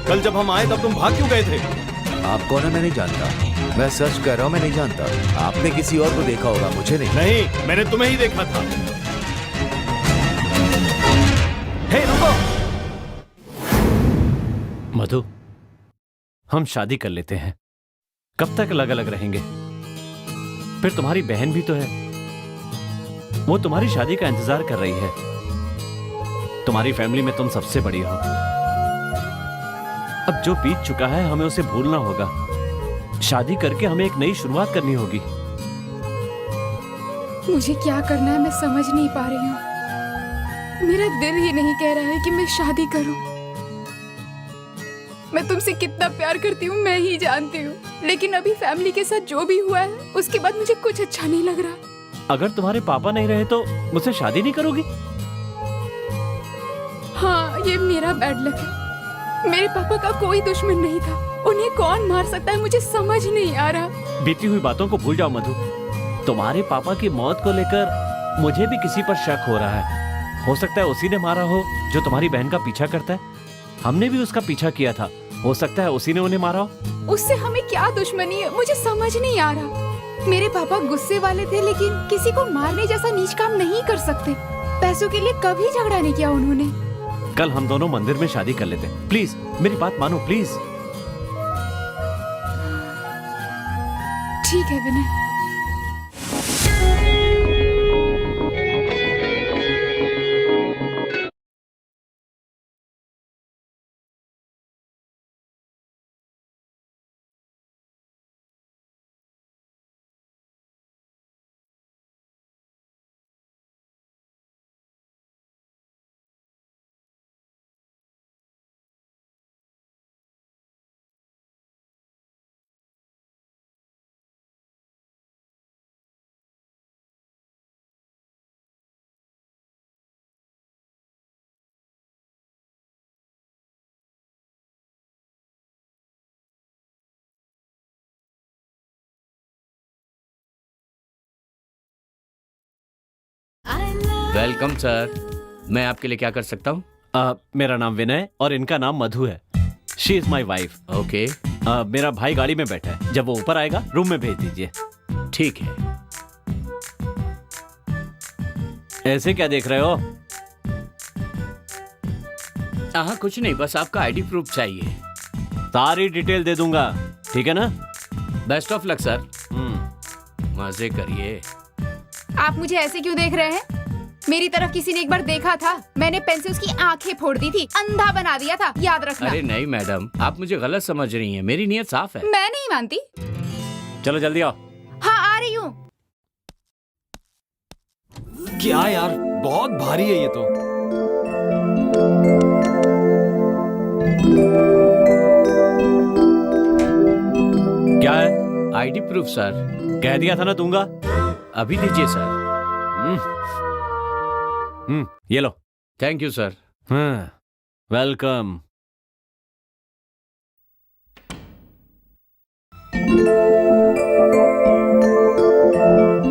कल जब हम आए तब तुम भाग क्यों गए थे? आप कौन है मैं नहीं जानता। मैं सच कह रहा हूँ, मैं नहीं जानता। आपने किसी और को देखा होगा, मुझे नहीं। नहीं, मैंने तुम्हें ही देखा था। हे रुको। मधु, हम शादी कर लेते हैं। कब तक अलग अलग रहेंगे? फिर तुम्हारी बहन भी तो है, वो तुम्हारी शादी का इंतजार कर रही है। तुम्हारी फैमिली में तुम सबसे बड़ी हो। अब जो बीत चुका है हमें उसे भूलना होगा। शादी करके हमें एक नई शुरुआत करनी होगी। मुझे क्या करना है मैं समझ नहीं पा रही हूँ। मेरा दिल ही नहीं कह रहा है कि मैं शादी करूं। मैं तुमसे कितना प्यार करती हूँ मैं ही जानती हूँ, लेकिन अभी फैमिली के साथ जो भी हुआ है उसके बाद मुझे कुछ अच्छा नहीं लग रहा। अगर तुम्हारे पापा नहीं रहे तो मुझसे शादी नहीं करोगी? हाँ, ये मेरा बैड लक है। मेरे पापा का कोई दुश्मन नहीं था। उन्हें कौन मार सकता है मुझे समझ नहीं आ रहा। बीती हुई बातों को भूल जाओ मधु। तुम्हारे पापा की मौत को लेकर मुझे भी किसी पर शक हो रहा है। हो सकता है उसी ने मारा हो जो तुम्हारी बहन का पीछा करता है। हमने भी उसका पीछा किया था, हो सकता है उसी ने उन्हें मारा हो। उससे हमें क्या दुश्मनी है मुझे समझ नहीं आ रहा। मेरे पापा गुस्से वाले थे, लेकिन किसी को मारने जैसा नीच काम नहीं कर सकते। पैसों के लिए कभी झगड़ा नहीं किया उन्होंने। कल हम दोनों मंदिर में शादी कर लेते हैं। प्लीज मेरी बात मानो प्लीज। ठीक है विनय। Welcome sir. मैं आपके लिए क्या कर सकता हूँ? मेरा नाम विनय और इनका नाम मधु है। She is my wife. Okay. मेरा भाई गाड़ी में बैठा है, जब वो ऊपर आएगा रूम में भेज दीजिए। ठीक है। ऐसे क्या देख रहे हो? हाँ कुछ नहीं, बस आपका आईडी प्रूफ चाहिए। सारी डिटेल दे दूंगा, ठीक है ना? Best of luck sir. मजे करिए। आप मुझे ऐसे क्यों देख रहे हैं? मेरी तरफ किसी ने एक बार देखा था, मैंने पेन से उसकी आंखें फोड़ दी थी, अंधा बना दिया था, याद रखना। अरे नहीं मैडम, आप मुझे गलत समझ रही हैं, मेरी नीयत साफ है। मैं नहीं मानती। चलो जल्दी आओ। हाँ आ रही हूँ। क्या यार, बहुत भारी है ये तो। क्या है? ID proof sir. कह दिया था ना दूंगा। अभी दीजिए सर। ये लो। Thank you sir. वेलकम।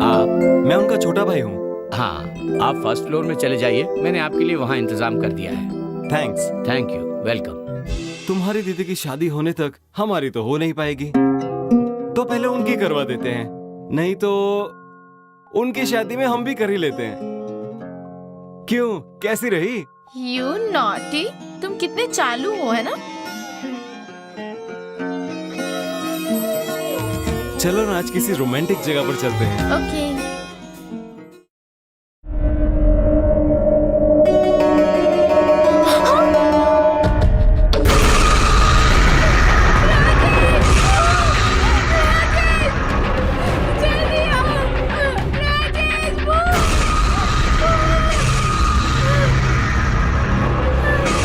आप? मैं उनका छोटा भाई हूँ। हाँ, आप फर्स्ट फ्लोर में चले जाइए, मैंने आपके लिए वहाँ इंतजाम कर दिया है। थैंक्स। Thank you, welcome. तुम्हारी दीदी की शादी होने तक हमारी तो हो नहीं पाएगी, तो पहले उनकी करवा देते हैं, नहीं तो उनकी शादी में हम भी कर ही लेते हैं। क्यों, कैसी रही? यू नॉटी, तुम कितने चालू हो, है ना? चलो ना आज किसी रोमांटिक जगह पर चलते हैं। ओके।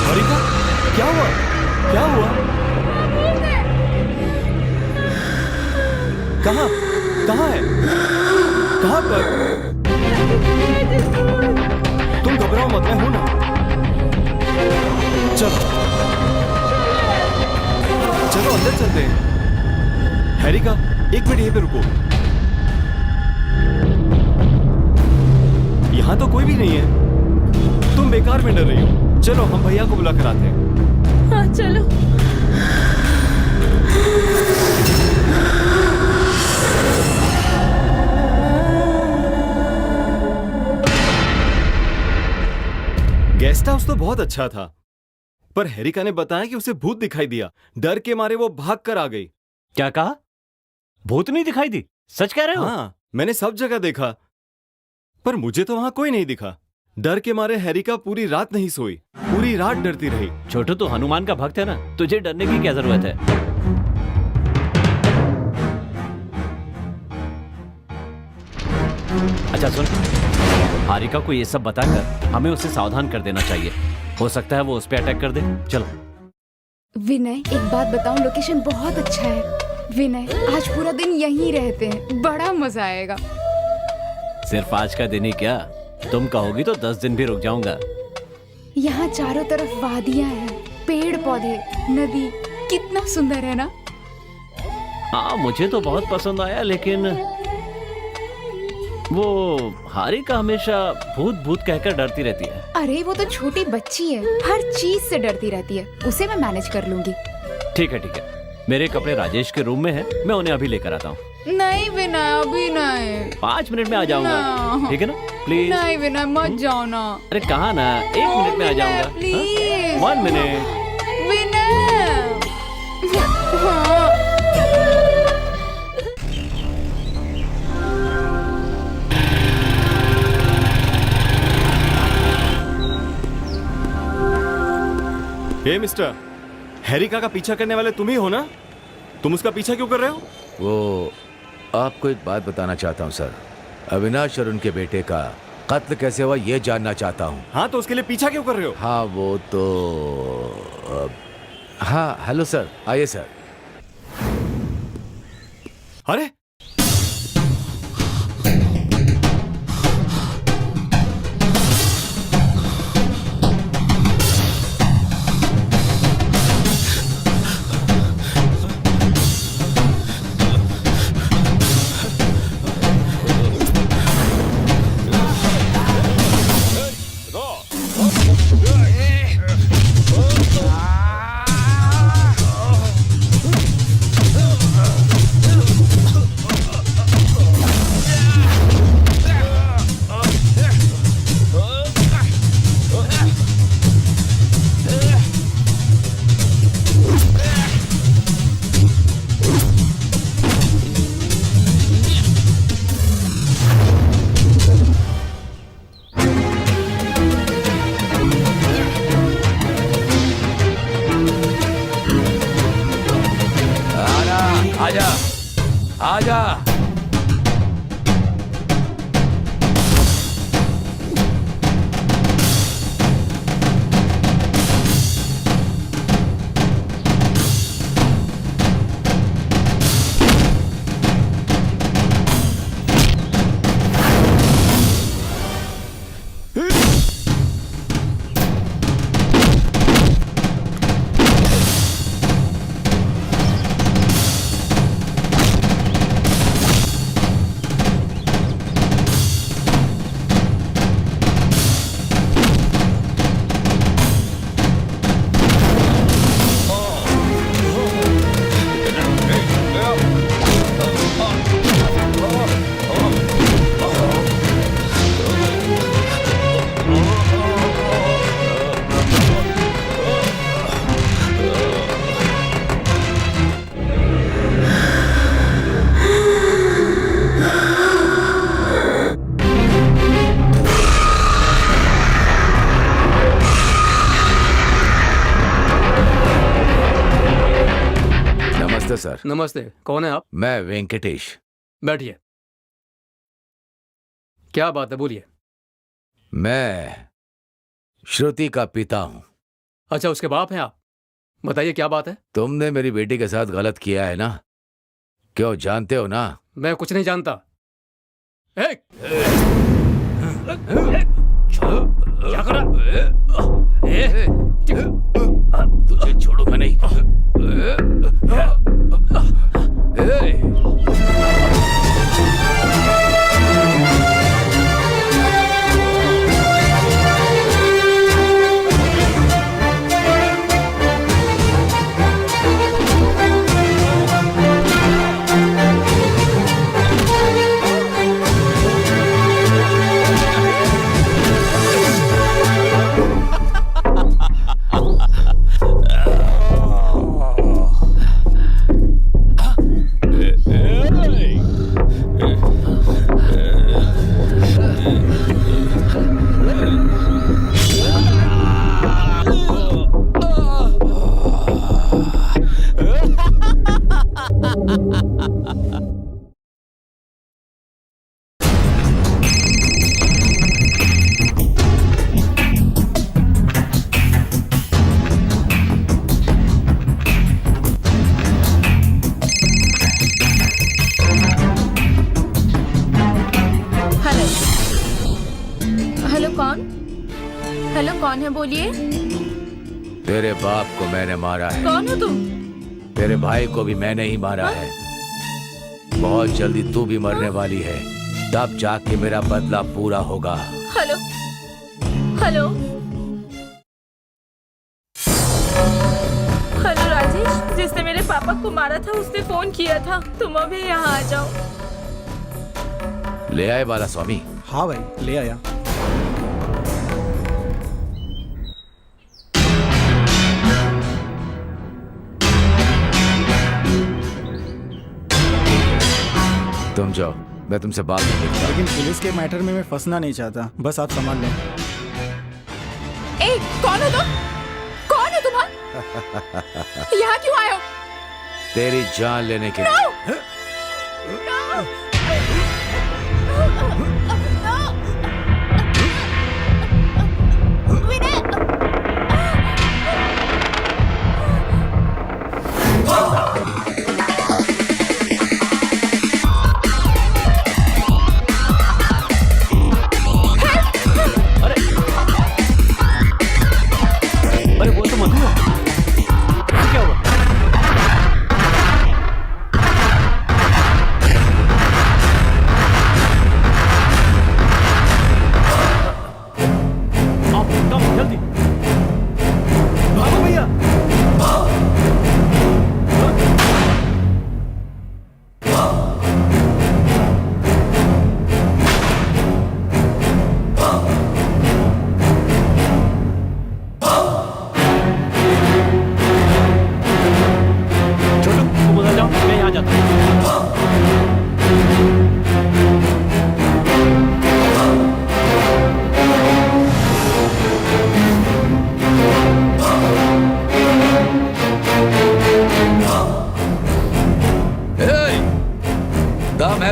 हरिका, क्या हुआ? क्या हुआ? कहाँ? कहाँ है? कहाँ पर? तुम घबराओ मत, मैं हूं ना। चलो चलो अंदर चलते हैं। हैरिका, एक मिनट यहीं पे रुको। यहाँ तो कोई भी नहीं है, तुम बेकार में डर रही हो। चलो हम भैया को बुला कर आते हैं। हाँ चलो। गेस्ट हाउस तो बहुत अच्छा था, पर हैरिका ने बताया कि उसे भूत दिखाई दिया। डर के मारे वो भाग कर आ गई। क्या कहा? भूत नहीं दिखाई दी? सच कह रहे हो? हाँ, मैंने सब जगह देखा, पर मुझे तो वहां कोई नहीं दिखा। डर के मारे हैरिका पूरी रात नहीं सोई, पूरी रात डरती रही। छोटू, तो हनुमान का भक्त है ना, तुझे डरने की क्या जरूरत है? अच्छा सुन, हारिका को ये सब बताकर हमें उसे सावधान कर देना चाहिए। हो सकता है वो उस पे अटैक कर दे। चलो। विनय, एक बात बताऊं, लोकेशन बहुत अच्छा है। विनय, आज पूरा दिन यहीं रहते हैं, बड़ा मजा आएगा। सिर्फ आज का दिन ही क्या, तुम कहोगी तो 10 दिन भी रुक जाऊंगा। यहाँ चारों तरफ वादियाँ हैं, पेड़ पौधे, नदी, कितना सुंदर है ना? हाँ, मुझे तो बहुत पसंद आया, लेकिन वो हारिका हमेशा भूत भूत कहकर डरती रहती है। अरे वो तो छोटी बच्ची है, हर चीज से डरती रहती है, उसे मैं मैनेज कर लूंगी। ठीक है ठीक है, मेरे कपड़े राजेश के रूम में हैं, मैं उन्हें अभी लेकर आता हूँ। नहीं विनय, अभी नहीं। 5 मिनट में आ जाऊंगा, ना। ठीक है ना? प्लीज। नहीं विनय, मत जाओ ना। अरे कहा ना, 1 मिनट में आ जाऊंगा। प्लीज। 1 मिनट। विनय। हाँ। हे मिस्टर, हैरिका का पीछा करने वाले तुम ही हो ना? तुम उसका पीछा क्यों कर रहे हो? वो आपको एक बात बताना चाहता हूँ सर। अविनाश और उनके बेटे का कत्ल कैसे हुआ ये जानना चाहता हूँ। हाँ, तो उसके लिए पीछा क्यों कर रहे हो? हाँ वो तो हाँ हेलो सर, आइए सर। अरे नमस्ते, कौन है आप? मैं वेंकटेश। बैठिए। क्या बात है, बोलिए। मैं श्रुति का पिता हूं। अच्छा, उसके बाप हैं आप? बताइए क्या बात है। तुमने मेरी बेटी के साथ गलत किया है ना? क्यों, जानते हो ना? मैं कुछ नहीं जानता। क्या कर रहा? तुझे छोड़ूंगा नहीं। कौन है बोलिए? तेरे बाप को मैंने मारा है। कौन हो तुम? तेरे भाई को भी मैंने ही मारा है। बहुत जल्दी तू भी मरने वाली है, तब जाके मेरा बदला पूरा होगा। हेलो हेलो हेलो राजेश, जिसने मेरे पापा को मारा था उसने फोन किया था, तुम अभी यहाँ आ जाओ। ले आए बाला स्वामी? हाँ भाई, ले आया। तुम जाओ, मैं तुमसे बात नहीं करता। लेकिन पुलिस के मैटर में मैं फंसना नहीं चाहता, बस आप संभाल लें। ए, कौन हो तुम? कौन हो तुम? यहाँ क्यों आए हो? तेरी जान लेने के लिए।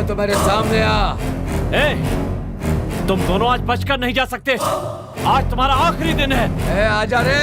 तुम्हारे सामने आ। तुम दोनों आज बचकर नहीं जा सकते। आज तुम्हारा आखिरी दिन है। आजा रे।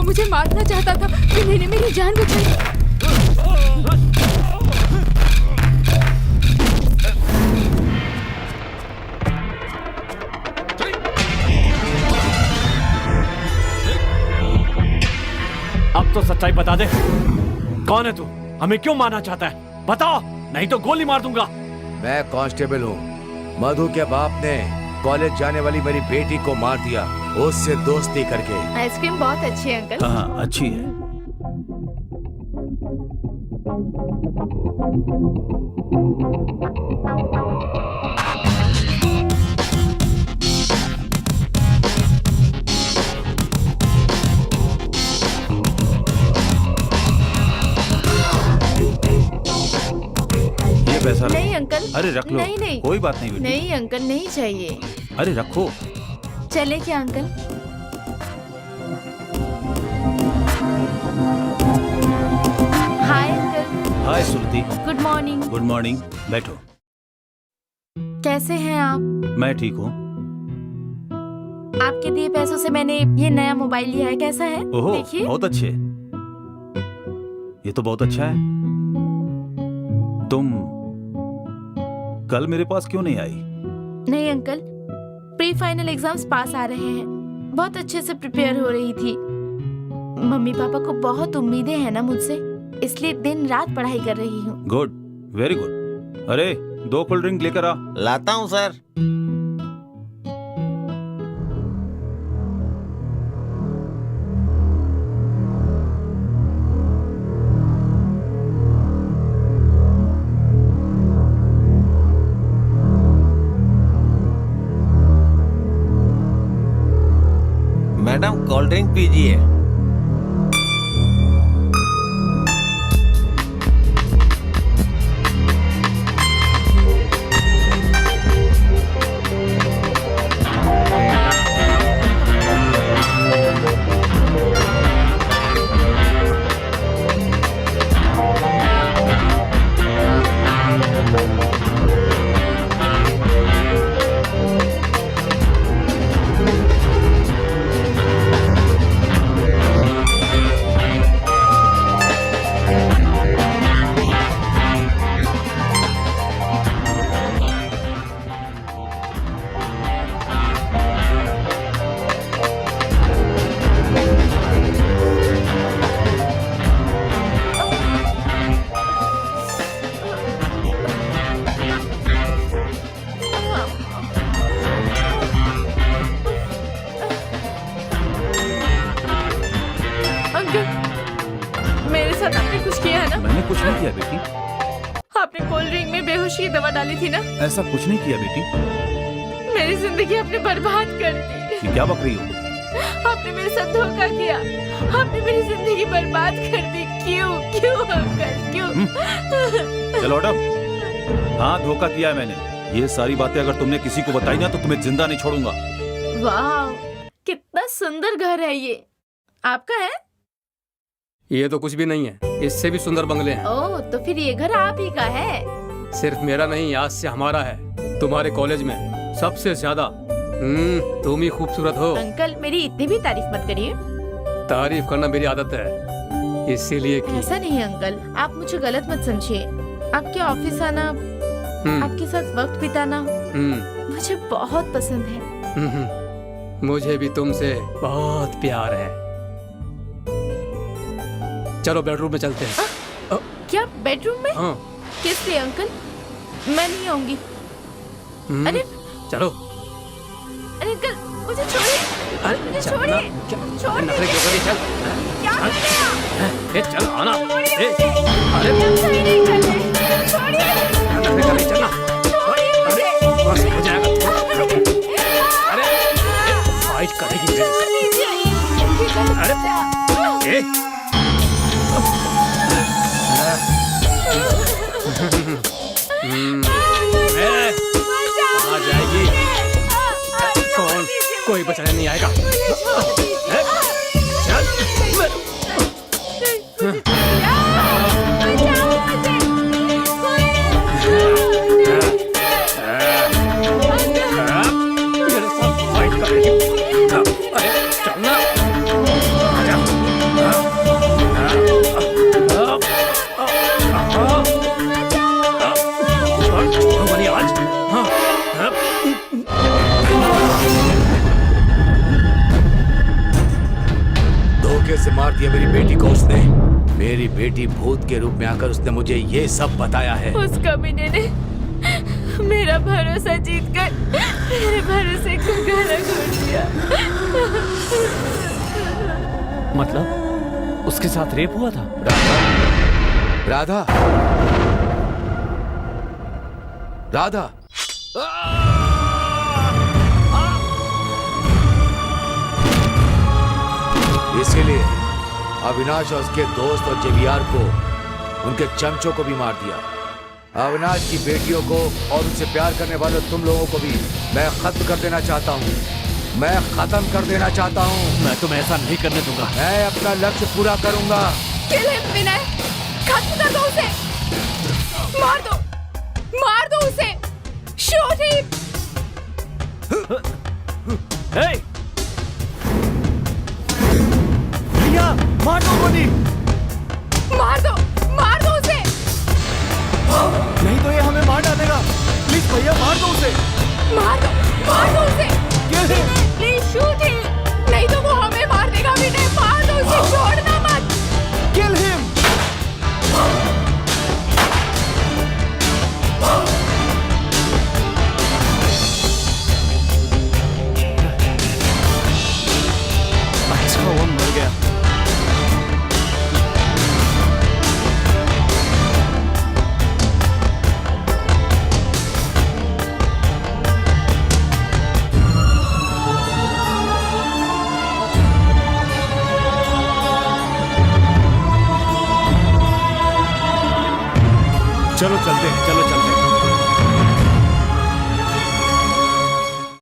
मुझे मारना चाहता था, मैंने मेरी जान बचाई। अब तो सच्चाई बता दे, कौन है तू? हमें क्यों मारना चाहता है? बताओ, नहीं तो गोली मार दूंगा। मैं कांस्टेबल हूँ। मधु के बाप ने कॉलेज जाने वाली मेरी बेटी को मार दिया, उससे दोस्ती करके। आइसक्रीम बहुत अच्छी है अंकल। हाँ, अच्छी है। ये पैसा रखो। नहीं अंकल। अरे रख लो। नहीं नहीं कोई बात नहीं बेटी। नहीं अंकल, नहीं चाहिए। अरे रखो। चले क्या uncle? Hi uncle. Hi Shruti. Good morning. Good morning. बैठो। कैसे हैं आप? मैं ठीक हूँ। आपके दिए पैसों से मैंने ये नया मोबाइल लिया है, कैसा है? ओहो, देखिए। बहुत अच्छे। ये तो बहुत अच्छा है। तुम कल मेरे पास क्यों नहीं आई? नहीं अंकल, प्री फाइनल एग्जाम्स पास आ रहे हैं, बहुत अच्छे से प्रिपेयर हो रही थी। मम्मी पापा को बहुत उम्मीदें हैं ना मुझसे, इसलिए दिन रात पढ़ाई कर रही हूँ। Good, very good. अरे 2 कोल्ड ड्रिंक लेकर आ। लाता हूँ सर। मैडम कोल्ड ड्रिंक पीजिए। मेरे साथ आपने कुछ किया है ना? मैंने कुछ नहीं किया बेटी। आपने कोल्ड ड्रिंक में बेहोशी की दवा डाली थी ना? ऐसा कुछ नहीं किया बेटी। मेरी जिंदगी आपने बर्बाद कर दी। ये क्या बक रही हो? आपने मेरे साथ धोखा किया, आपने मेरी जिंदगी बर्बाद कर दी। क्यों क्यों अंकल, क्यों? चलो हटो। हाँ, धोखा किया है मैंने। ये सारी बातें अगर तुमने किसी को बताई ना तो तुम्हें जिंदा नहीं छोड़ूंगा। वाह, कितना सुंदर घर है ये। आपका है? ये तो कुछ भी नहीं है, इससे भी सुंदर बंगले हैं। ओह, तो फिर ये घर आप ही का है? सिर्फ मेरा नहीं, आज से हमारा है। तुम्हारे कॉलेज में सबसे ज्यादा तुम ही खूबसूरत हो। अंकल, मेरी इतनी भी तारीफ मत करिए। तारीफ करना मेरी आदत है, इसीलिए कि ऐसा नहीं है अंकल, आप मुझे गलत मत समझिए। आपके ऑफिस आना, आपके साथ वक्त बिताना मुझे बहुत पसंद है। मुझे भी तुमसे बहुत प्यार है। चलो बेडरूम में चलते हैं। क्या बेडरूम में? हाँ। किस लिए अंकल? मैं नहीं आऊंगी। अरे चलो। अरे अंकल, मुझे छोड़िए। अरे मुझे छोड़िए। छोड़ दीजिए। क्या कर रहे हैं? चल आना। छोड़िए मुझे। हम सही नहीं कर रहे। छोड़िए। चलना। छोड़िए मुझे। बस हो जाएगा। अरे फाइट करेगी मेरे छोड़ दीजिए। अरे आ जाएगी। कौन? कोई बचाने नहीं आएगा। से मार दिया मेरी बेटी को उसने। मेरी बेटी भूत के रूप में आकर उसने मुझे ये सब बताया है। उस कमीने ने मेरा भरोसा जीतकर मेरे भरोसे को गला घोट दिया। मतलब उसके साथ रेप हुआ था? राधा, राधा, इसीलिए अविनाश और उसके दोस्त और जेवीआर को, उनके चमचों को भी मार दिया। अविनाश की बेटियों को और उनसे प्यार करने वाले तुम लोगों को भी मैं खत्म कर देना चाहता हूँ। मैं खत्म कर देना चाहता हूँ। मैं तुम्हें ऐसा नहीं करने दूंगा। मैं अपना लक्ष्य पूरा करूंगा। किल हिम विनय, खत्म कर दो उसे, मार दो, मार दो उसे, शूट हिम। भैया मार दो गोली। मार दो उसे। नहीं तो ये हमें मार डालेगा। प्लीज भैया मार दो उसे। मार दो उसे। प्लीज शूट हिम, नहीं तो वो हमें मार देगा। विनय मार दो उसे, छोड़ना मत। Kill him. अच्छा वो मर गया। चलो चलते हैं, चलो चलते हैं।